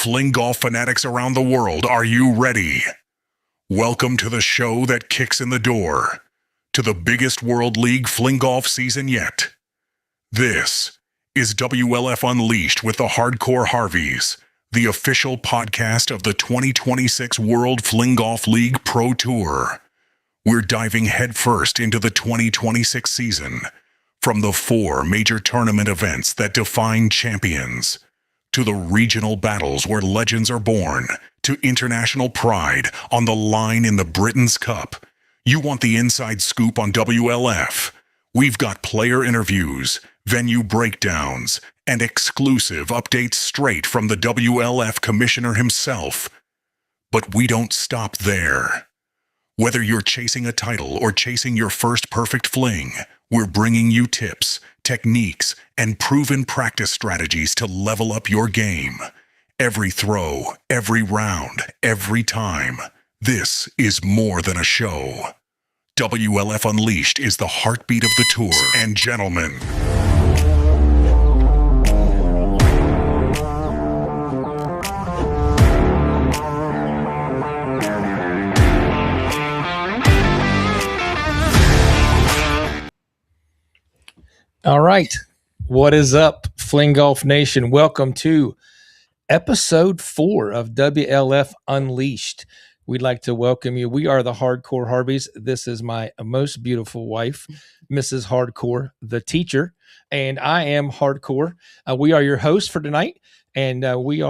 fling golf fanatics around the world, are you ready? Welcome to the show that kicks in the door to the biggest World League fling golf season yet. This is WLF Unleashed with the Hardcore Harveys, the official podcast of the 2026 World Fling Golf League Pro Tour. We're diving headfirst into the 2026 season, from the 4 major tournament events that define champions, to the regional battles where legends are born, to international pride on the line in the Britain's Cup. You want the inside scoop on WLF? We've got player interviews, venue breakdowns, and exclusive updates straight from the WLF commissioner himself. But we don't stop there. Whether you're chasing a title or chasing your first perfect fling, we're bringing you tips, techniques, and proven practice strategies to level up your game. Every throw, every round, every time. This is more than a show. WLF Unleashed is the heartbeat of the tour. And gentlemen, all right. What is up, Fling Golf Nation? Welcome to episode 4 of WLF Unleashed. We'd like to welcome you. We are the Hardcore Harveys. This is my most beautiful wife, Mrs. Hardcore, the teacher, and I am Hardcore. We are your hosts for tonight, and we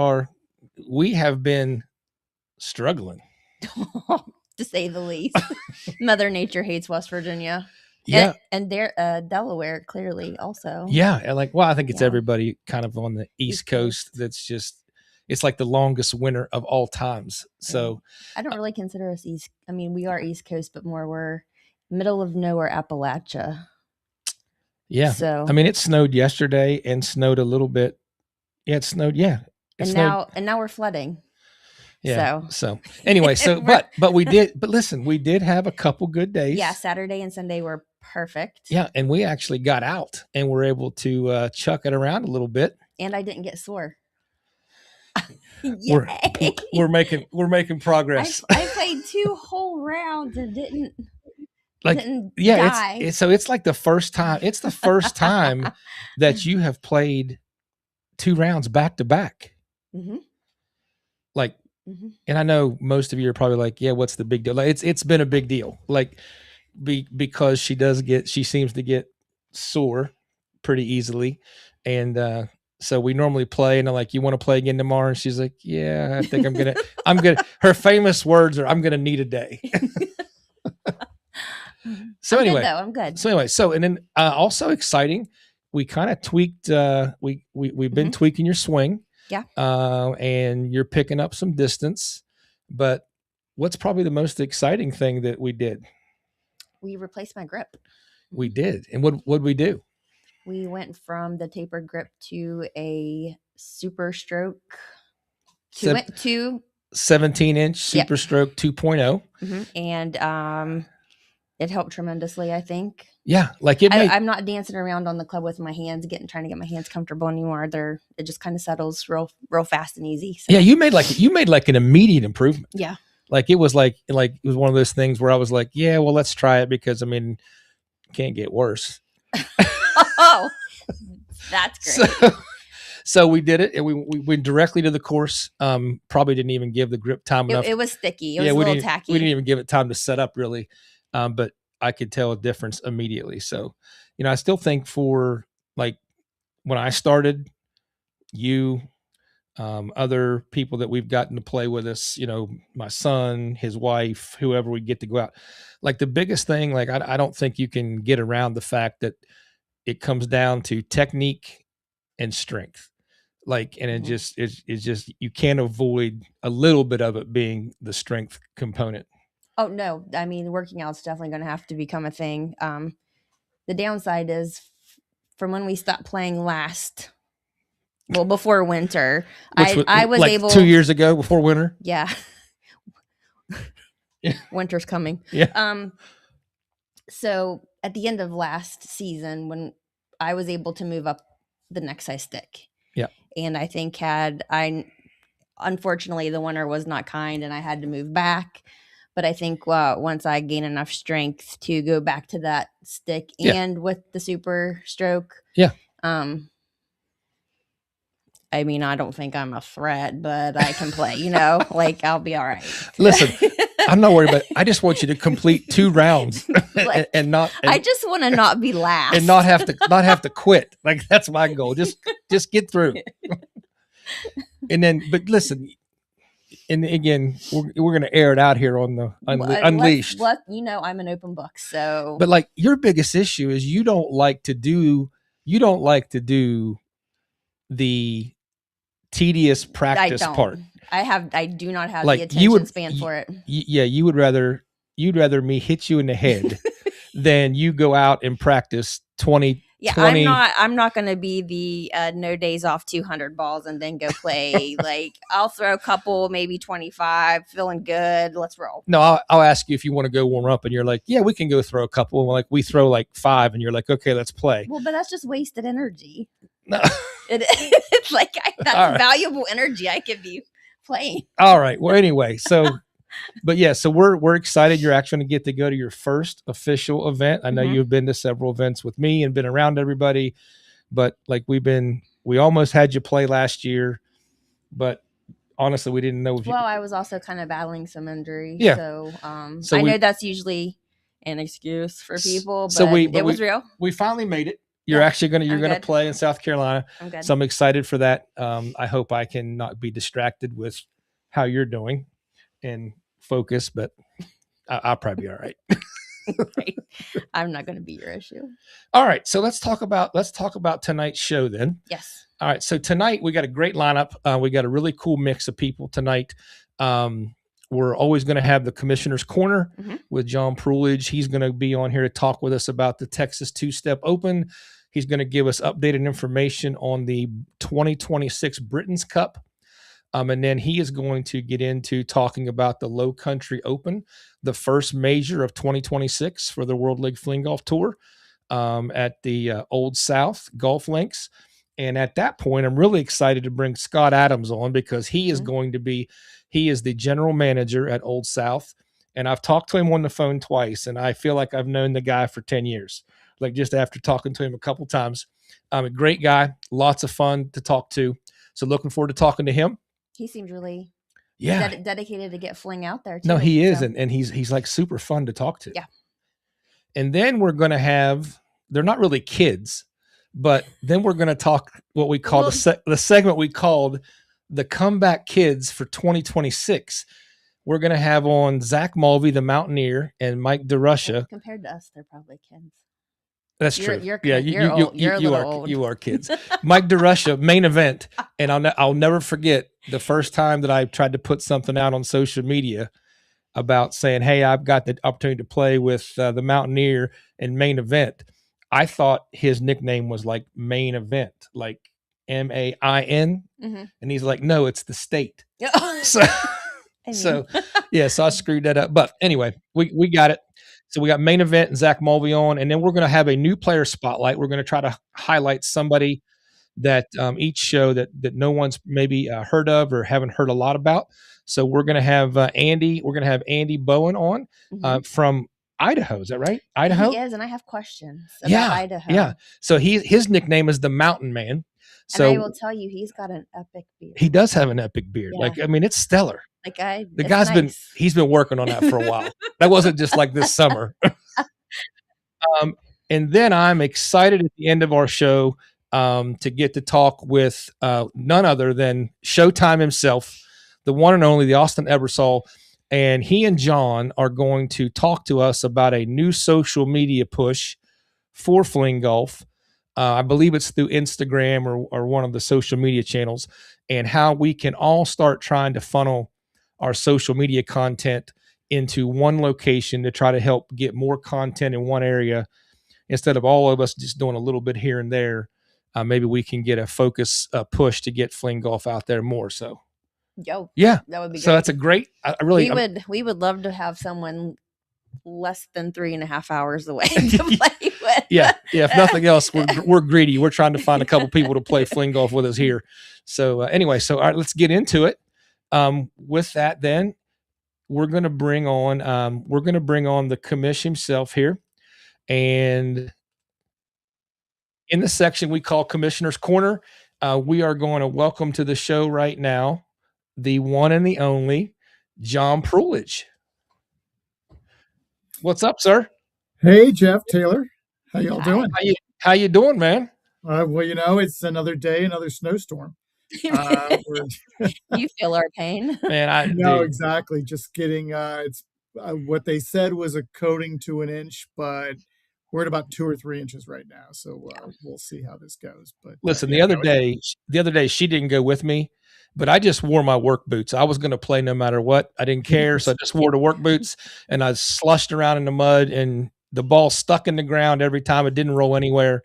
have been struggling. To say the least. Mother Nature hates West Virginia. Yeah. And Delaware, clearly, also. Yeah. And I think it's everybody kind of on the East Coast that's just, it's like the longest winter of all times. So I don't really consider us East. I mean, we are East Coast, but more we're middle of nowhere, Appalachia. Yeah. So I mean, it snowed yesterday and snowed a little bit. Yeah, it snowed. Yeah. Now we're flooding. Yeah. So anyway, but we did. But listen, we did have a couple good days. Yeah, Saturday and Sunday were perfect. Yeah, and we actually got out and were able to chuck it around a little bit. And I didn't get sore. We're making progress. I played 2 whole rounds and didn't die. It's like the first time. It's the first time that you have played 2 rounds back to back. Mm-hmm. And I know most of you are probably like, yeah, what's the big deal? Like, it's been a big deal. Because she seems to get sore pretty easily. And so we normally play and I'm like, you want to play again tomorrow? And she's like, yeah, I think I'm gonna her famous words are, I'm gonna need a day. So anyway, I'm good. So anyway, and then also exciting, we kind of tweaked, we've been tweaking your swing. Yeah. And you're picking up some distance, but what's probably the most exciting thing that we did? We replaced my grip. We did. And what'd we do? We went from the tapered grip to a super stroke. 17-inch super stroke 2.0. Mm-hmm. And it helped tremendously, I think. Yeah, I'm not dancing around on the club with my hands, trying to get my hands comfortable anymore. It just kind of settles real fast and easy. So. Yeah, you made like an immediate improvement. Yeah, it was one of those things where I was like, yeah, well, let's try it because I mean, it can't get worse. Oh, that's great. So we did it, and we went directly to the course. Probably didn't even give the grip time enough. It was sticky. It was a little tacky. We didn't even give it time to set up really, but I could tell a difference immediately. So, I still think for when I started, you, other people that we've gotten to play with us, my son, his wife, whoever we get to go out, the biggest thing, I don't think you can get around the fact that it comes down to technique and strength. And it just you can't avoid a little bit of it being the strength component. Oh, no. I mean, working out's definitely going to have to become a thing. The downside is from when we stopped playing last, before winter, I was able 2 years ago before winter. Yeah. Winter's coming. Yeah. So at the end of last season, when I was able to move up the next size stick. Yeah. And I think had I unfortunately the winter was not kind and I had to move back. But I think once I gain enough strength to go back to that stick and with the super stroke, I mean, I don't think I'm a threat, but I can play, like I'll be all right. Listen, I'm not worried about it. I just want you to complete 2 rounds and not. I just want to not be last and not have to quit. Like that's my goal. Just get through. And then, but listen, and again, we're going to air it out here on the Unleashed. I'm an open book, so. But like your biggest issue is you don't like to do the tedious practice part. I do not have the attention span for it. You'd rather me hit you in the head than you go out and practice 20. Yeah, 20. I'm not going to be the no days off 200 balls and then go play. Like I'll throw a couple, maybe 25, feeling good. Let's roll. No, I'll ask you if you want to go warm up, and you're like, yeah, we can go throw a couple. And like we throw like 5, and you're like, okay, let's play. Well, but that's just wasted energy. No. It's like that's valuable energy I could be playing. All right. Well, anyway, so. But yeah, so we're excited. You're actually going to get to go to your first official event. I know you've been to several events with me and been around everybody, but like we almost had you play last year, but honestly, we didn't know. I was also kind of battling some injuries. Yeah. So I know that's usually an excuse for people, but it was real. We finally made it. You're actually going to play in South Carolina. I'm good. So I'm excited for that. I hope I can not be distracted with how you're doing and focus, but I'll probably be all right. Right. I'm not going to be your issue. All right. So let's talk about tonight's show then. Yes. All right. So tonight we got a great lineup. We got a really cool mix of people tonight. We're always going to have the Commissioner's Corner with John Prulidge. He's going to be on here to talk with us about the Texas Two-Step Open. He's going to give us updated information on the 2026 Britain's Cup. And then he is going to get into talking about the Low Country Open, the first major of 2026 for the World League Fling Golf Tour at the Old South Golf Links. And at that point, I'm really excited to bring Scott Adams on because he is he is the general manager at Old South. And I've talked to him on the phone twice, and I feel like I've known the guy for 10 years, like just after talking to him a couple times. A great guy, lots of fun to talk to. So looking forward to talking to him. He seems really dedicated to get Fling out there too. No, he is, and he's like super fun to talk to. Yeah. And then we're going to have, they're not really kids, but then we're going to talk what we call the segment we called the Comeback Kids for 2026. We're going to have on Zach Mulvey, the Mountaineer, and Mike DeRusha. Compared to us, they're probably kids. That's true. You're old. You are kids. Mike DeRusha, main event, and I'll never forget the first time that I tried to put something out on social media about saying, "Hey, I've got the opportunity to play with the Mountaineer in main event." I thought his nickname was like main event, like MAIN, and he's like, "No, it's the state." So I screwed that up. But anyway, we got it. So we got main event and Zach Mulvey on, and then we're going to have a new player spotlight. We're going to try to highlight somebody that each show that no one's maybe heard of or haven't heard a lot about. So we're going to have Andy. We're going to have Andy Bowen on from Idaho. Is that right? Idaho? He is, and I have questions about Idaho. Yeah. So his nickname is the Mountain Man. So and I will tell you, he's got an epic beard. He does have an epic beard. Yeah. Like, I mean, it's stellar. The guy's he's been working on that for a while. That wasn't just like this summer. And then I'm excited at the end of our show to get to talk with none other than Showtime himself, the one and only, the Austin Ebersol. And he and John are going to talk to us about a new social media push for Fling Golf. I believe it's through Instagram or one of the social media channels, and how we can all start trying to funnel our social media content into one location to try to help get more content in one area instead of all of us just doing a little bit here and there. Maybe we can get a focus push to get Fling Golf out there more. So, that would be great. So that's a great. We would love to have someone less than 3.5 hours away to play with. Yeah. If nothing else, we're greedy. We're trying to find a couple people to play Fling Golf with us here. So anyway, all right, let's get into it. With that, then we're going to bring on the commish himself here, and in the section we call Commissioner's Corner, we are going to welcome to the show right now the one and the only John Prulich. What's up, sir? Hey, Jeff Taylor. How y'all doing? How you doing, man? Well, it's another day, another snowstorm. You feel our pain, man. I know exactly. Just getting it's what they said was a coating to an inch, but we're at about 2 or 3 inches right now. So we'll see how this goes. But listen, the other day she didn't go with me, but I just wore my work boots. I was going to play no matter what. I didn't care, so I just wore the work boots and I slushed around in the mud, and the ball stuck in the ground every time. It didn't roll anywhere.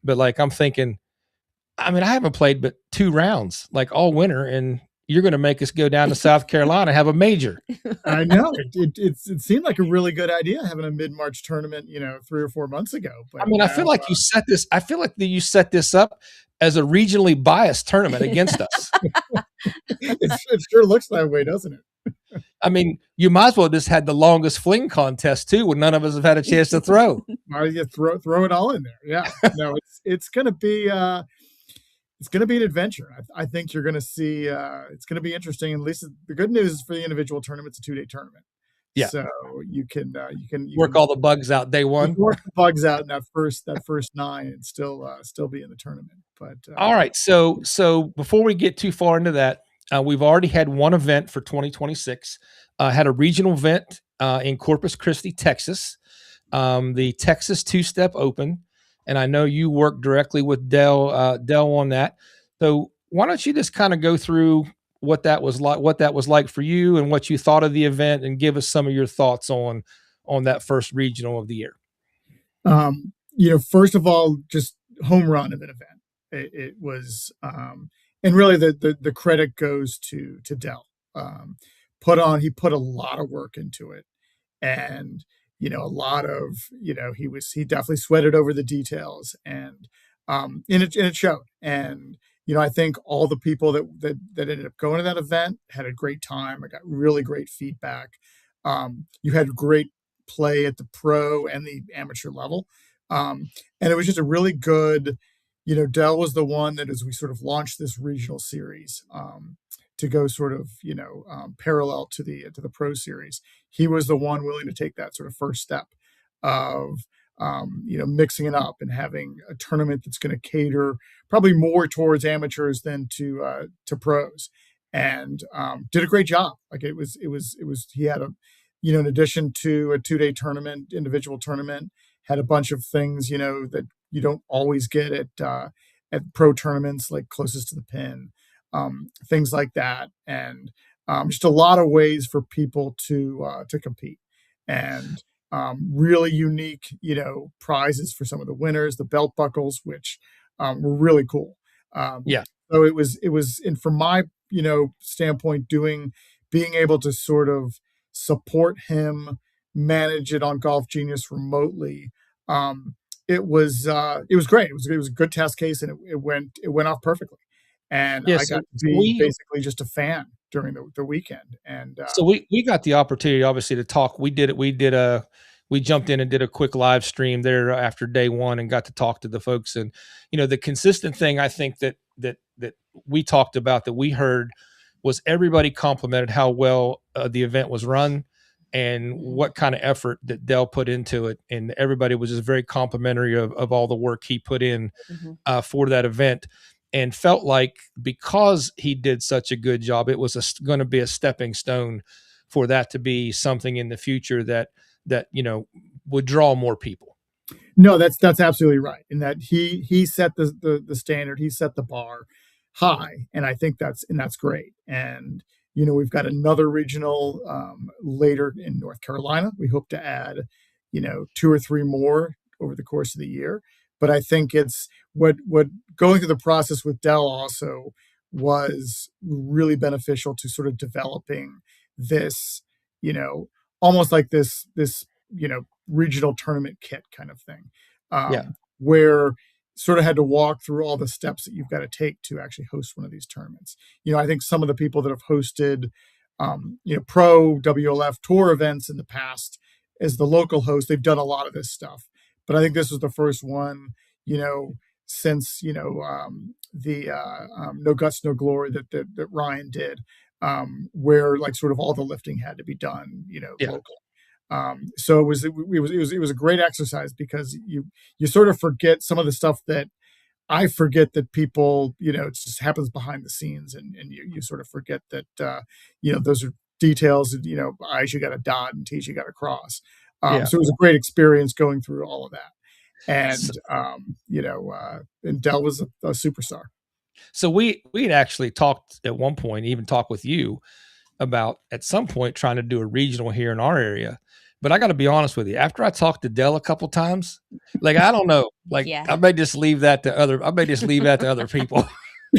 But like, I'm thinking, I mean, I haven't played but 2 rounds like all winter, and you're going to make us go down to South Carolina, have a major. I know it seemed like a really good idea having a mid-March tournament, 3 or 4 months ago. But I mean, I feel like you set this. I feel like you set this up as a regionally biased tournament against us. It sure looks that way, doesn't it? I mean, you might as well just had the longest fling contest too, when none of us have had a chance to throw. You throw it all in there. Yeah, no, it's going to be it's going to be an adventure. I think you're going to see. It's going to be interesting. At least the good news is for the individual tournament, it's a 2-day tournament. Yeah, so you can work all the bugs out day one. Work the bugs out in that first 9 and still be in the tournament. But all right, so before we get too far into that, we've already had one event for 2026. Had a regional event in Corpus Christi, Texas, the Texas Two-Step Open, and I know you worked directly with Dell on that. So why don't you just kind of go through what that was like for you and what you thought of the event, and give us some of your thoughts on that first regional of the year. First of all, just home run of an event. It was, and really the credit goes to Dell. He put a lot of work into it, and a lot of he definitely sweated over the details, and it showed. And I think all the people that ended up going to that event had a great time. I got really great feedback. You had great play at the pro and the amateur level, and it was just a really good. Dell was the one that, as we sort of launched this regional series, to go sort of parallel to the pro series, he was the one willing to take that sort of first step of mixing it up and having a tournament that's going to cater probably more towards amateurs than to pros, and did a great job. Like it was he had in addition to a 2-day tournament, individual tournament, had a bunch of things that you don't always get at pro tournaments, like closest to the pin, things like that, and just a lot of ways for people to compete, and really unique prizes for some of the winners, the belt buckles, which were really cool. So it was, and from my standpoint, being able to sort of support him, manage it on Golf Genius remotely. It was great. It was a good test case, and it went off perfectly. And I got to be basically just a fan during the weekend. And so we got the opportunity, obviously, to talk. We jumped in and did a quick live stream there after day one and got to talk to the folks. And the consistent thing I think that we talked about, that we heard, was everybody complimented how well the event was run and what kind of effort that Dell put into it. And everybody was just very complimentary of all the work he put in for that event, and felt like because he did such a good job, it was going to be a stepping stone for that to be something in the future that would draw more people. No, that's absolutely right. In that he set the standard, he set the bar high, and I think that's great. And we've got another regional later in North Carolina. We hope to add 2 or 3 more over the course of the year. But I think it's what going through the process with Dell also was really beneficial to sort of developing this, almost like this regional tournament kit kind of thing, where sort of had to walk through all the steps that you've got to take to actually host one of these tournaments. I think some of the people that have hosted, pro WLF tour events in the past as the local host, they've done a lot of this stuff. But I think this was the first one, since, the No Guts, No Glory that Ryan did, where like sort of all the lifting had to be done, local. So it was a great exercise, because you sort of forget some of the stuff that I forget that people, it just happens behind the scenes, and you sort of forget that, those are details, I's you got to dot and T's you got to cross. So it was a great experience going through all of that. And, and Dell was a superstar. So we had actually talked at one point, even talked with you about at some point trying to do a regional here in our area. But I got to be honest with you, after I talked to Dell a couple times, like, I don't know, like I may just leave that to other people.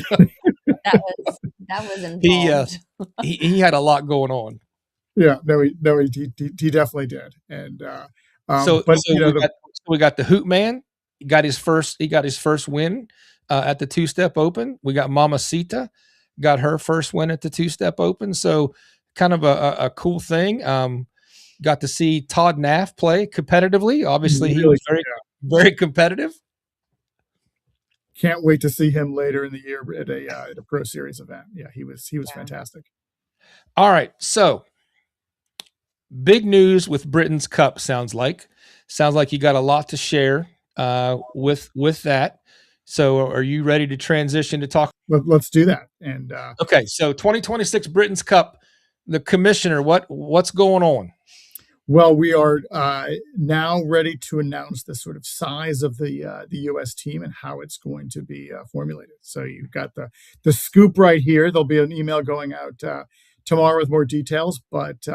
that was involved. He had a lot going on. Yeah, he definitely did. And we got the Hoot Man. He got his first win at the Two-Step Open. We got Mamacita got her first win at the Two-Step Open. So kind of a cool thing. Got to see Todd Naff play competitively. Obviously, he was very competitive. Can't wait to see him later in the year at a Pro Series event. Yeah, he was fantastic. All right, so big news with Britain's Cup. Sounds like you got a lot to share with that. So are you ready to transition to talk? Let's do that. And okay, so 2026 Britain's Cup, the commissioner, what's going on? Well, we are now ready to announce the sort of size of the U.S. team and how it's going to be formulated. So you've got the scoop right here. There'll be an email going out tomorrow with more details, but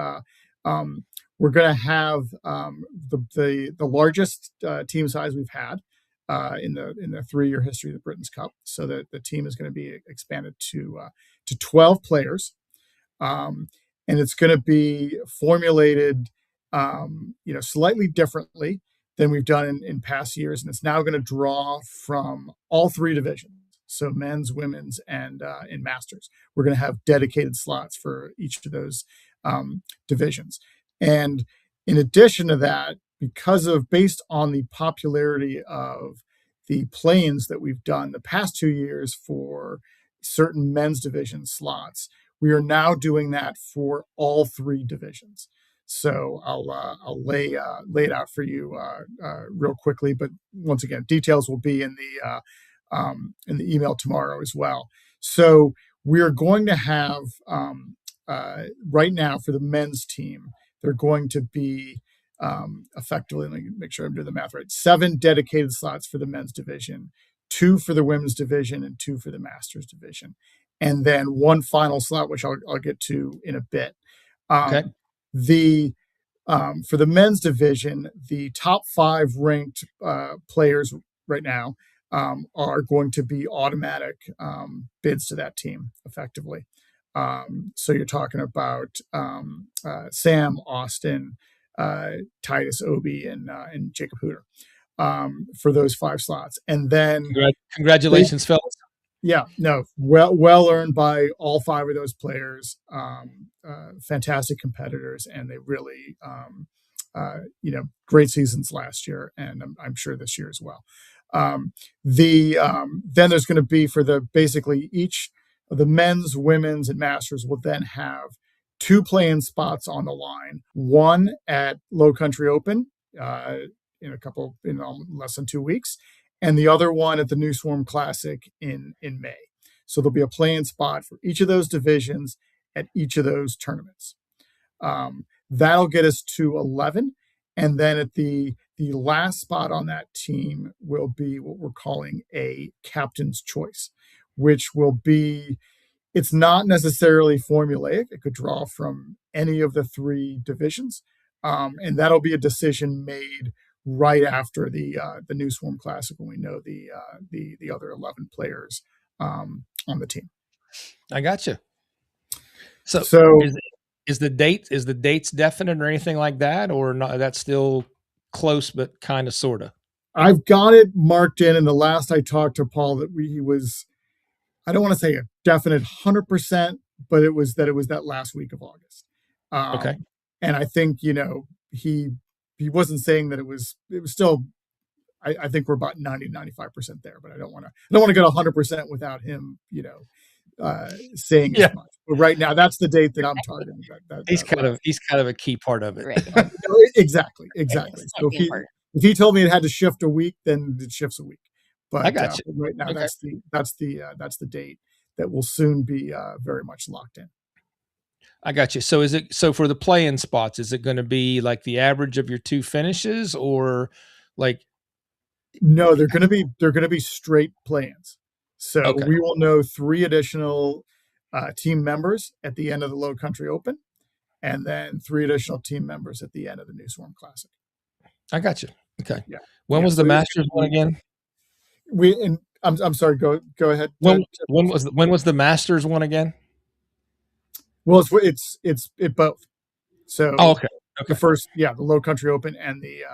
we're going to have the largest team size we've had in the 3-year history of the Britain's Cup. So that the team is going to be expanded to 12 players, and it's going to be formulated slightly differently than we've done in past years. And it's now going to draw from all 3 divisions. So men's, women's, and masters. We're going to have dedicated slots for each of those divisions. And in addition to that, based on the popularity of the play-ins that we've done the past 2 years for certain men's division slots, we are now doing that for all 3 divisions. So I'll lay it out for you real quickly. But once again, details will be in the email tomorrow as well. So we're going to have right now for the men's team, they're going to be effectively, let me make sure I'm doing the math right, 7 dedicated slots for the men's division, 2 for the women's division, and 2 for the masters division, and then 1 final slot, which I'll get to in a bit. Okay. For the men's division, the top 5 ranked players right now are going to be automatic bids to that team, effectively. So you're talking about Sam, Austin, Titus Obi, and Jacob Hooter for those 5 slots. And then congratulations, fellas. Yeah, no, well earned by all 5 of those players. Fantastic competitors, and they really, great seasons last year, and I'm sure this year as well. Then there's going to be basically each of the men's, women's, and masters will then have 2 play-in spots on the line. 1 at Low Country Open in less than 2 weeks, and the other one at the New Swarm Classic in May. So there'll be a play-in spot for each of those divisions at each of those tournaments. That'll get us to 11. And then at the last spot on that team will be what we're calling a captain's choice, which will be, it's not necessarily formulaic. It could draw from any of the 3 divisions. And that'll be a decision made right after the New Swarm Classic, when we know the other 11 players on the team. I gotcha. So is the dates definite or anything like that, or not? That's still close, but kind of, sort of. I've got it marked in. And the last I talked to Paul, that he was, I don't want to say a definite 100%, but it was that last week of August. Okay. And I think, he wasn't saying that it was still, I think we're about 90-95% there, but I don't want to get 100% without him, saying as much. But right now, that's the date that I'm targeting. He's kind of a key part of it. Right. Exactly. So if he told me it had to shift a week, then it shifts a week. But I got you. Right now, Okay. that's the date that will soon be very much locked in. I got you. So for the play-in spots, is it going to be like the average of your two finishes, or like? No, they're going to be straight play-ins. So Okay. we will know 3 additional team members at the end of the Low Country Open, and then 3 additional team members at the end of the New Swarm Classic. I got you. Okay. Yeah. When was the Masters one again? I'm sorry. Go ahead. When was the Masters one again? Well, it's both. So okay. The first, the Low Country Open and the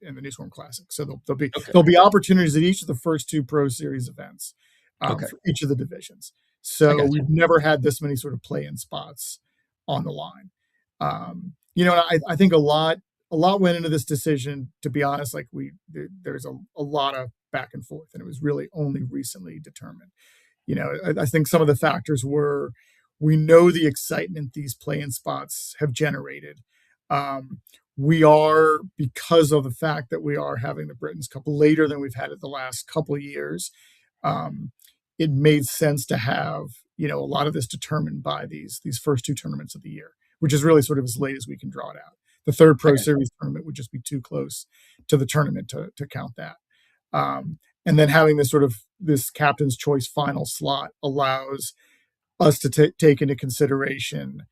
New Swarm Classic. So there'll be opportunities at each of the first 2 Pro Series events for each of the divisions. So we've never had this many sort of play-in spots on the line. I think a lot went into this decision. To be honest, like there's a lot of back and forth, and it was really only recently determined. I think some of the factors were, we know the excitement these play-in spots have generated. We are, because of the fact that we are having the Britain's Cup later than we've had it the last couple of years, it made sense to have, a lot of this determined by these first 2 tournaments of the year, which is really sort of as late as we can draw it out. The 3rd Pro Series tournament would just be too close to the tournament to count that. And then having this captain's choice final slot allows us to take into consideration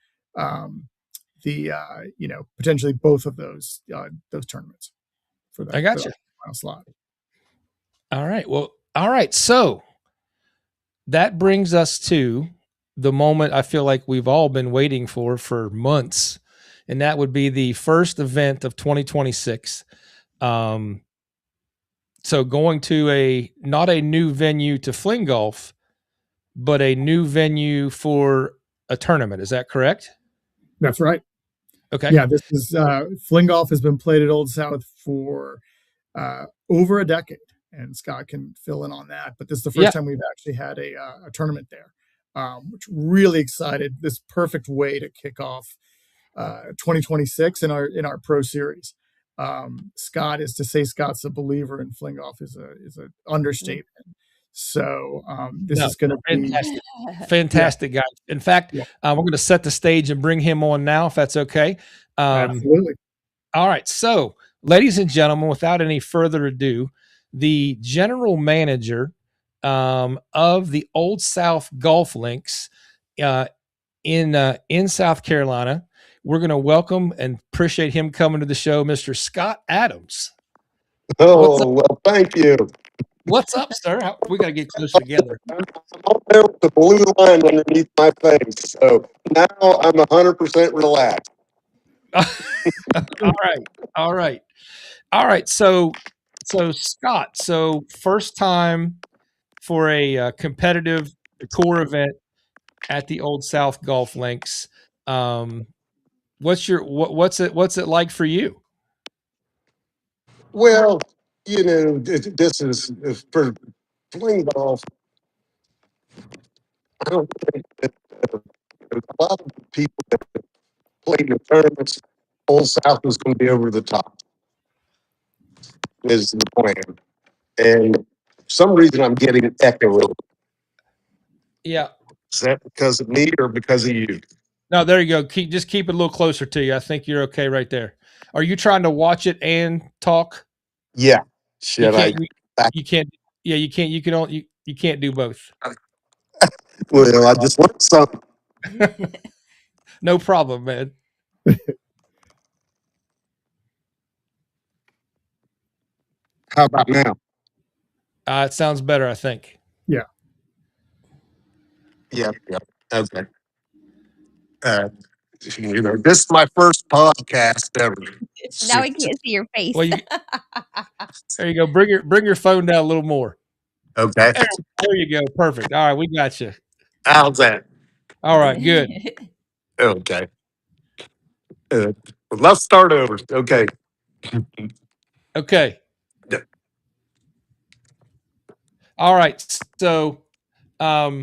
potentially both of those tournaments for that. I got you. Final slot. All right. Well, all right. So that brings us to the moment I feel like we've all been waiting for months, and that would be the first event of 2026. So going to not a new venue to Fling Golf, but a new venue for a tournament. Is that correct? That's right. Okay. Yeah, this is Fling Golf has been played at Old South for over a decade, and Scott can fill in on that. But this is the first time we've actually had a tournament there, which really excited. This perfect way to kick off 2026 in our Pro Series. Scott's a believer in Fling Golf is an understatement. So this is going to be fantastic, guys. In fact, we're going to set the stage and bring him on now, if that's okay. Absolutely. All right. So, ladies and gentlemen, without any further ado, the general manager of the Old South Golf Links in South Carolina, we're going to welcome and appreciate him coming to the show, Mr. Scott Adams. Oh, well, thank you. What's up, sir? We got to get closer together. I'm up there with the blue line underneath my face, so now I'm 100% relaxed. All right. So Scott, first time for a competitive tour event at the Old South Golf Links. What's it like for you? Well, this is for Fling Golf. I don't think that a lot of the people that played in the tournaments, Old South was going to be over the top, is the plan. And for some reason I'm getting echo. Yeah. Is that because of me or because of you? No, there you go. Keep it a little closer to you. I think you're okay right there. Are you trying to watch it and talk? Yeah. You can't. Yeah, you can't. You can't do both. Well, I just learned something. No problem, man. How about now? It sounds better, I think. Yeah. Okay. This is my first podcast ever. Now we can't see your face. Well, there you go. Bring your phone down a little more. Okay. There you go. Perfect. All right, we got you. How's that? All right, good. Okay. Well, let's start over. Okay. Okay. Yeah. All right. So, Oh,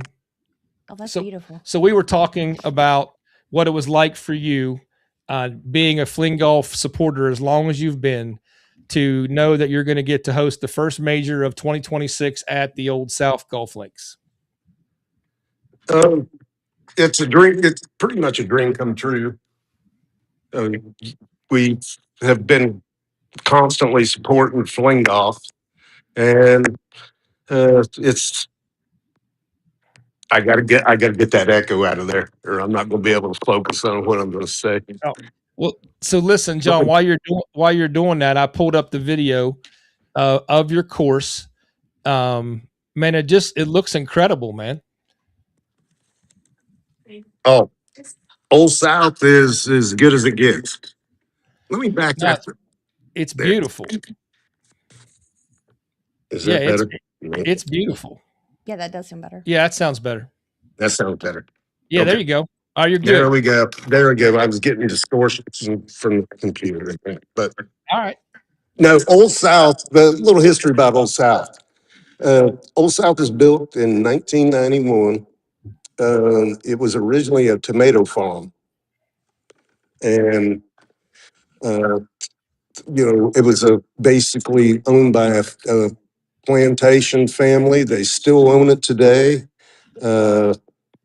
that's so beautiful. so we were talking about what it was like for you, being a Fling Golf supporter as long as you've been, to know that you're going to get to host the first major of 2026 at the Old South Golf Links. It's a dream. It's pretty much a dream come true. Uh, we have been constantly supporting Fling Golf, and it's. I gotta get that echo out of there, or I'm not gonna be able to focus on what I'm gonna say. Oh, well, so listen, John, while you're doing that, I pulled up the video of your course. Man, it looks incredible, man. Oh, Old South is as good as it gets. Let me back No, that. it's There. beautiful. Is Yeah, that better? it's beautiful. Yeah, that does sound better. Yeah, that sounds better. That sounds better. Yeah, there Okay. you go. Oh, you're There good. we go. There we go. I was getting distortions from the computer, but All right. no, Old South. The little history about Old South. Old South was built in 1991. It was originally a tomato farm, and it was basically owned by a plantation family. They still own it today. Uh,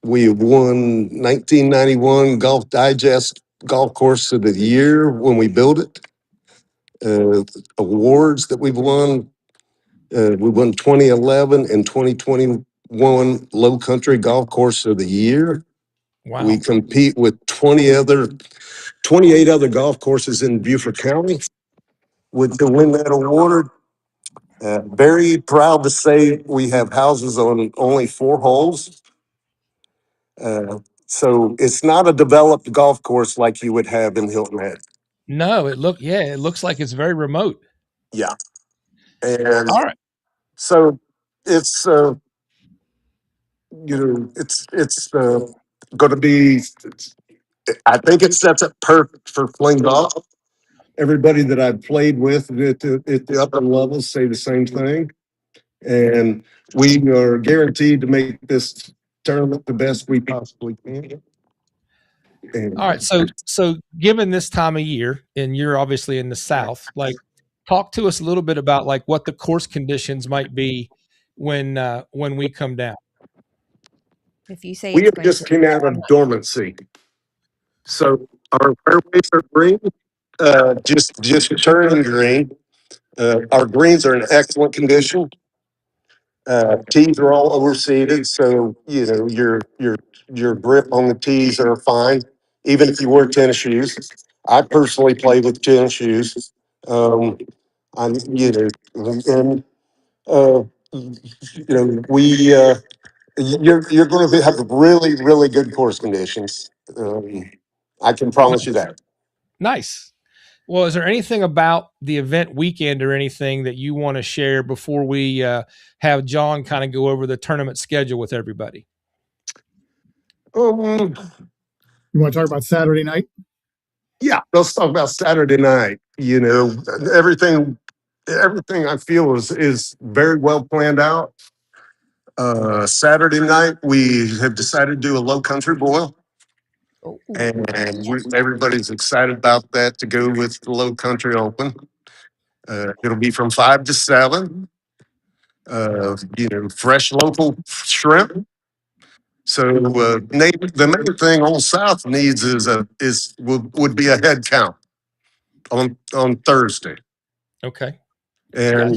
we won 1991 Golf Digest Golf Course of the Year when we built it. Awards that we've won. We won 2011 and 2021 Low Country Golf Course of the Year. Wow. We compete with 28 other golf courses in Beaufort County to win that award. Very proud to say we have houses on only 4 holes. So it's not a developed golf course like you would have in Hilton Head. No, it looks like it's very remote. Yeah. And All right. so it's, it's going to be, I think it sets up perfect for Fling Golf. Everybody that I've played with at the upper levels say the same thing. And we are guaranteed to make this tournament the best we possibly can. And All right. So given this time of year, and you're obviously in the South, like, talk to us a little bit about like what the course conditions might be when we come down. If you say we it's have going just to came out of dormancy. So our fairways are green, just turning green. Our greens are in excellent condition. Tees are all overseeded, so your grip on the tees are fine, even if you wear tennis shoes. I personally play with tennis shoes. I'm and we you're going to have really really good course conditions. I can promise you that. Nice. Well, is there anything about the event weekend or anything that you want to share before we have John kind of go over the tournament schedule with everybody? You want to talk about Saturday night? Yeah, let's talk about Saturday night. Everything I feel is very well planned out. Saturday night we have decided to do a low country boil, oh, and everybody's excited about that to go with the low country open. It'll be from 5 to 7. Fresh local shrimp. So the main thing Old South needs would be a head count on Thursday. Okay. And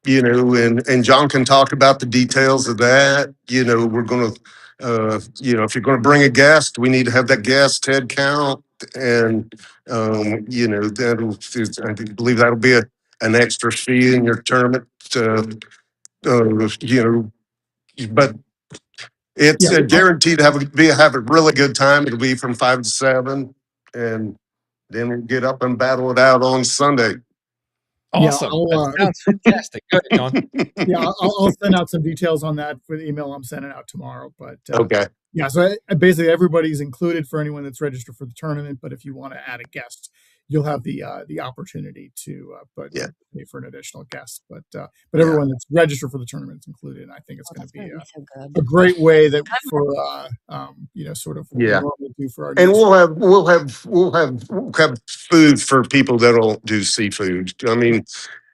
Gotcha. and John can talk about the details of that. We're gonna if you're gonna bring a guest, we need to have that guest head count, and I believe that'll be an extra fee in your tournament. But it's guaranteed to have a really good time. It'll be from 5 to 7, and Then we'll get up and battle it out on Sunday. Awesome. Yeah, That sounds fantastic. Go ahead, John. Yeah, I'll send out some details on that for the email I'm sending out tomorrow. But Okay. yeah, so basically everybody's included for anyone that's registered for the tournament. But if you want to add a guest, you'll have the opportunity to pay for an additional guest. But everyone that's registered for the tournament is included. And I think it's going to be so a great way that for sort of what we normally do for our And we'll have food for people that don't do seafood. I mean,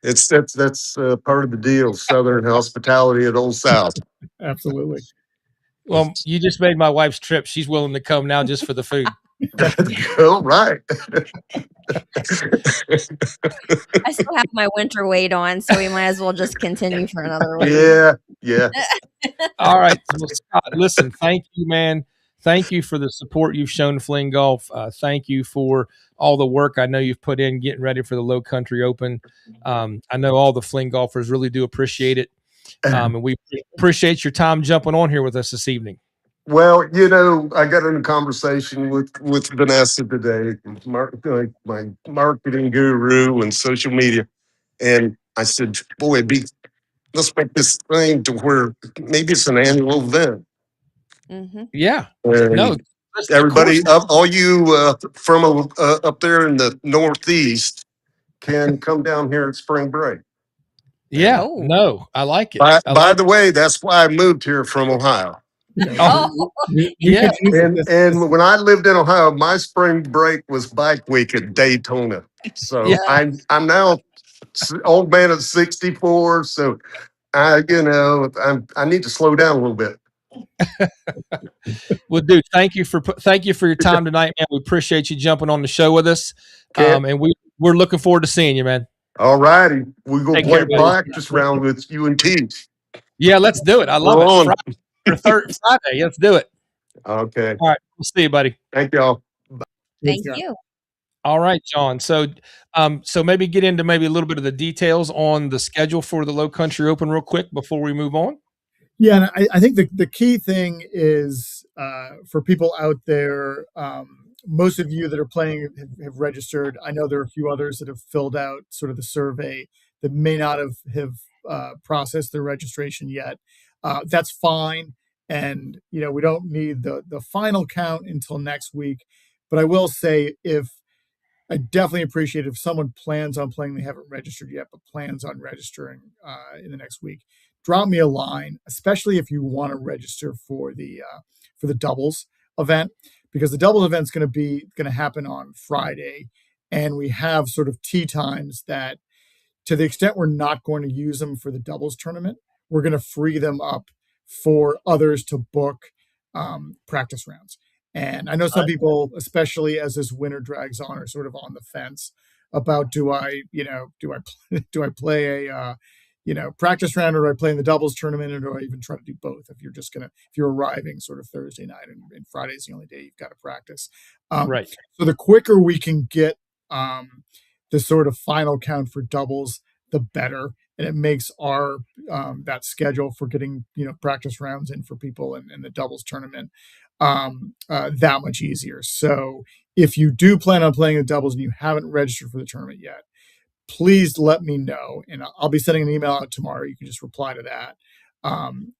that's part of the deal. Southern hospitality at Old South. Absolutely. Well, you just made my wife's trip. She's willing to come now just for the food. All right. I still have my winter weight on, so we might as well just continue for another week. Yeah. All right. Well, Scott, listen, thank you, man. Thank you for the support you've shown Fling Golf. Thank you for all the work I know you've put in getting ready for the Low Country Open. I know all the Fling golfers really do appreciate it. And we appreciate your time jumping on here with us this evening. Well, I got in a conversation with Vanessa today, my marketing guru and social media, and I said, "Boy, let's make this thing to where maybe it's an annual event." Mm-hmm. Yeah. And no, everybody, all you from up there in the Northeast, can come down here at spring break. Yeah. Oh. No, I like it. By the way, that's why I moved here from Ohio. Yeah. And when I lived in Ohio, my spring break was bike week at Daytona. So Yeah. I'm now old man at 64. So I need to slow down a little bit. Well, dude, thank you for your time tonight, man. We appreciate you jumping on the show with us. And we're looking forward to seeing you, man. All righty. We're going to play care, practice round with you and Teach. Yeah, let's do it. I love it. Friday. Let's do it. Okay. All right. We'll see you, buddy. Thank y'all. Thank you. All right, John. So maybe get into maybe a little bit of the details on the schedule for the Low Country Open real quick before we move on. Yeah, and I think the key thing is for people out there, most of you that are playing have registered. I know there are a few others that have filled out sort of the survey that may not have processed their registration yet. That's fine. And, we don't need the final count until next week. But I will say, I definitely appreciate if someone plans on playing, they haven't registered yet, but plans on registering in the next week, drop me a line, especially if you want to register for the doubles event, because the doubles event is going to happen on Friday, and we have sort of tee times that, to the extent we're not going to use them for the doubles tournament, we're going to free them up for others to book practice rounds. And I know some people, especially as this winter drags on, are sort of on the fence about do I play a practice round, or do I play in the doubles tournament, or do I even try to do both? If you're arriving sort of Thursday night and Friday's the only day you've got to practice. Right. So the quicker we can get the sort of final count for doubles, the better. And it makes our that schedule for getting practice rounds in for people in the doubles tournament that much easier. So if you do plan on playing the doubles and you haven't registered for the tournament yet, please let me know, and I'll be sending an email out tomorrow. You can just reply to that.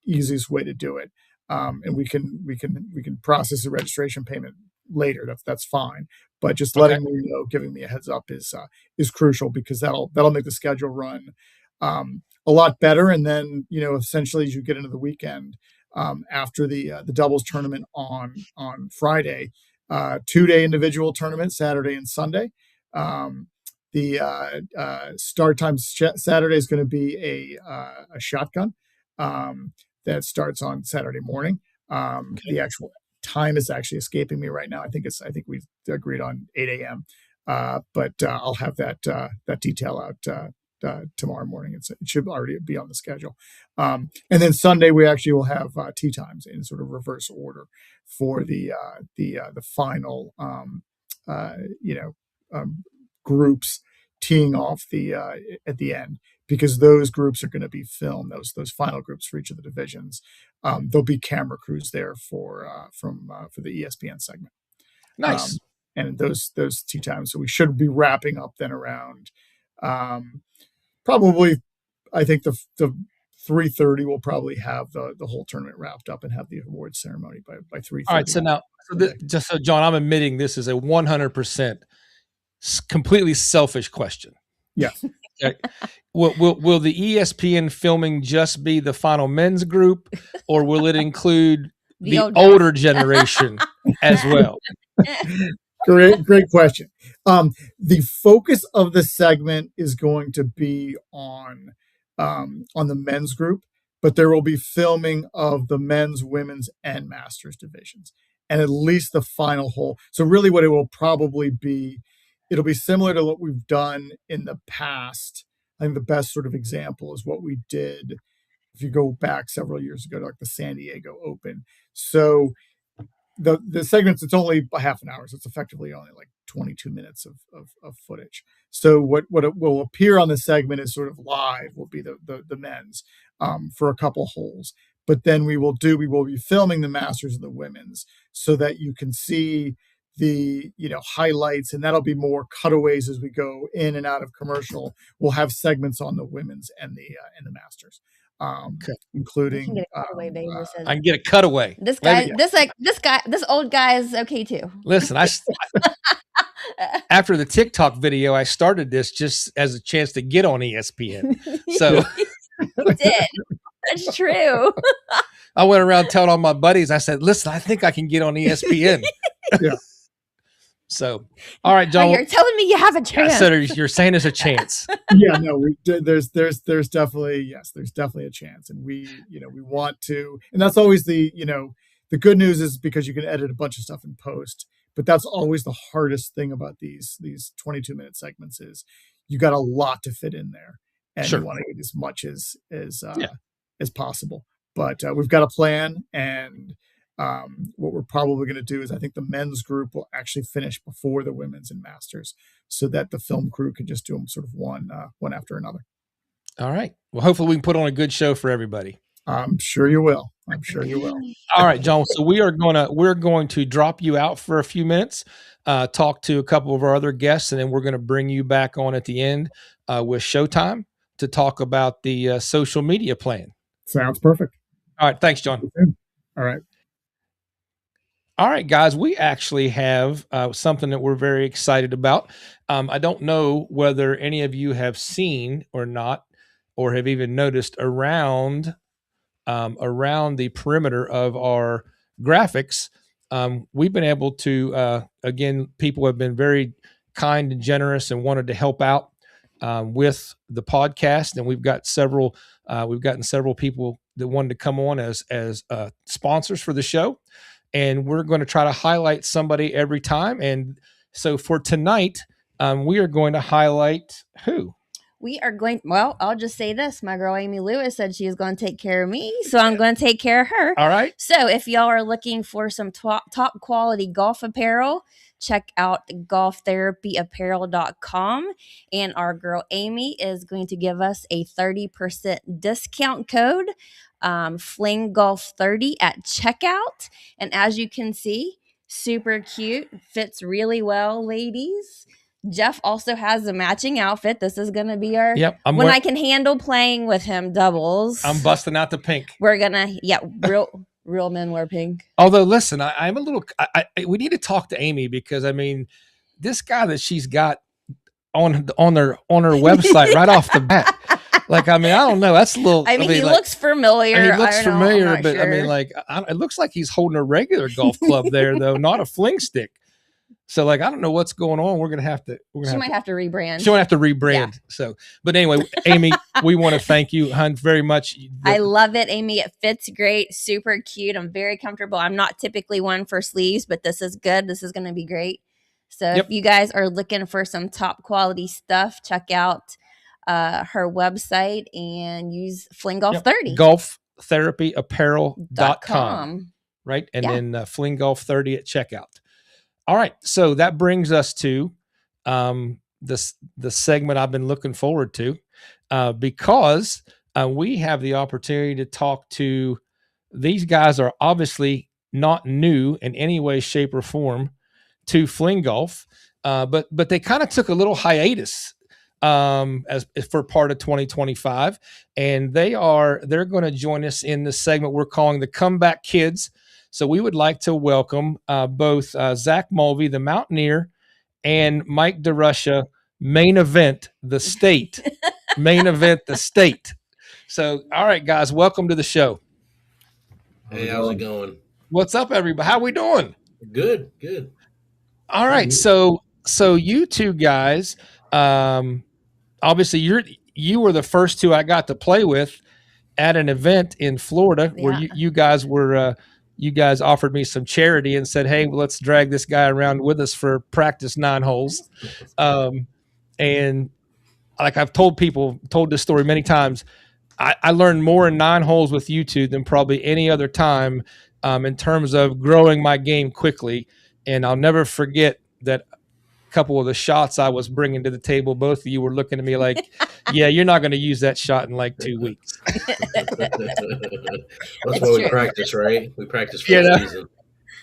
Easiest way to do it, and we can process the registration payment later. That's fine. But just letting me know, giving me a heads up is crucial, because that'll make the schedule run a lot better. And then essentially, as you get into the weekend after the doubles tournament on Friday, 2-day individual tournament Saturday and Sunday. The start time Saturday is going to be a shotgun that starts on Saturday morning. The actual time is actually escaping me right now. I think we've agreed on 8 a.m. But I'll have that detail out tomorrow morning. It should already be on the schedule. And then Sunday we actually will have tee times in sort of reverse order for the final groups teeing off at the end, because those groups are going to be filmed. Those final groups for each of the divisions. There'll be camera crews there for the ESPN segment. Nice. and those tee times. So we should be wrapping up then around probably, I think the 3:30 we'll probably have the whole tournament wrapped up and have the awards ceremony by 3:30. All right. So now, just so John, I'm admitting this is a 100% completely selfish question. Yes. Okay. Will the ESPN filming just be the final men's group, or will it include the older generation as well? Great question. The focus of the segment is going to be on the men's group, but there will be filming of the men's, women's, and masters divisions, and at least the final hole. So really what it will probably be, it'll be similar to what we've done in the past. I think the best sort of example is what we did, if you go back several years ago, to like the San Diego Open. So the segments, it's only a half an hour, so it's effectively only like 22 minutes of footage. So what it will appear on the segment is sort of live, will be the men's for a couple holes. But then we will be filming the masters and the women's so that you can see the highlights, and that'll be more cutaways as we go in and out of commercial. We'll have segments on the women's and the masters. Including I can get a cutaway. This old guy is okay too. Listen, after the TikTok video, I started this just as a chance to get on ESPN. So you did. That's true. I went around telling all my buddies, I said, listen, I think I can get on ESPN. Yeah. So, all right, John. You're telling me you have a chance. So you're saying there's a chance. Yeah, no, there's definitely a chance, and we want to, and that's always the good news is because you can edit a bunch of stuff in post, but that's always the hardest thing about these 22-minute segments is you got a lot to fit in there, and you want to get as much as possible. But we've got a plan, and what we're probably going to do is I think the men's group will actually finish before the women's and masters so that the film crew can just do them sort of one after another. All right. Well, hopefully we can put on a good show for everybody. I'm sure you will. All right, John. So we're going to drop you out for a few minutes, talk to a couple of our other guests, and then we're going to bring you back on at the end with Showtime to talk about the social media plan. Sounds perfect. All right. Thanks, John. All right. All right, guys, we actually have something that we're very excited about. I don't know whether any of you have seen or not, or have even noticed around the perimeter of our graphics. We've been able to, again, people have been very kind and generous and wanted to help out with the podcast. And we've gotten several people that wanted to come on as sponsors for the show. And we're going to try to highlight somebody every time. And so for tonight, we are going to highlight who? I'll just say this. My girl, Amy Lewis, said she was going to take care of me. So I'm going to take care of her. All right. So if y'all are looking for some top quality golf apparel, check out golftherapyapparel.com. And our girl, Amy, is going to give us a 30% discount code, FlingGolf30 at checkout. And as you can see, super cute, fits really well, ladies. Jeff also has a matching outfit. This is going to be our I can handle playing with him doubles. I'm busting out the pink. We're going to, real men wear pink. Although, listen, I'm a little, we need to talk to Amy because, I mean, this guy that she's got on her website right off the bat. Like, I mean, I don't know. That's a little. He looks familiar. He looks familiar, but sure. I mean, like, it looks like he's holding a regular golf club there, though, not a fling stick. So, like, I don't know what's going on. We're gonna have to. She might have to rebrand. She might have to rebrand. Yeah. So, but anyway, Amy, we want to thank you, hun, very much. I love it, Amy. It fits great, super cute. I'm very comfortable. I'm not typically one for sleeves, but this is good. This is going to be great. So, if you guys are looking for some top quality stuff, check out her website and use FlingGolf30. golftherapyapparel.com. Right, and then FlingGolf30 at checkout. All right, so that brings us to the segment I've been looking forward to because we have the opportunity to talk to these guys are obviously not new in any way, shape, or form to Fling Golf, but they kind of took a little hiatus as for part of 2025, and they're going to join us in this segment we're calling the Comeback Kids. So we would like to welcome both Zach Mulvey, the Mountaineer, and Mike DeRusha, main event the state. So, all right, guys, welcome to the show. Hey, how's it going? What's up, everybody? How we doing? Good. All right, so you two guys, obviously you were the first two I got to play with at an event in Florida where you guys were. You guys offered me some charity and said, "Hey, well, let's drag this guy around with us for practice 9 holes." And like I've told this story many times, I learned more in 9 holes with you two than probably any other time in terms of growing my game quickly. And I'll never forget that couple of the shots I was bringing to the table, both of you were looking at me like, yeah, you're not going to use that shot in like 2 weeks. That's why we practice, right? We practice for a reason.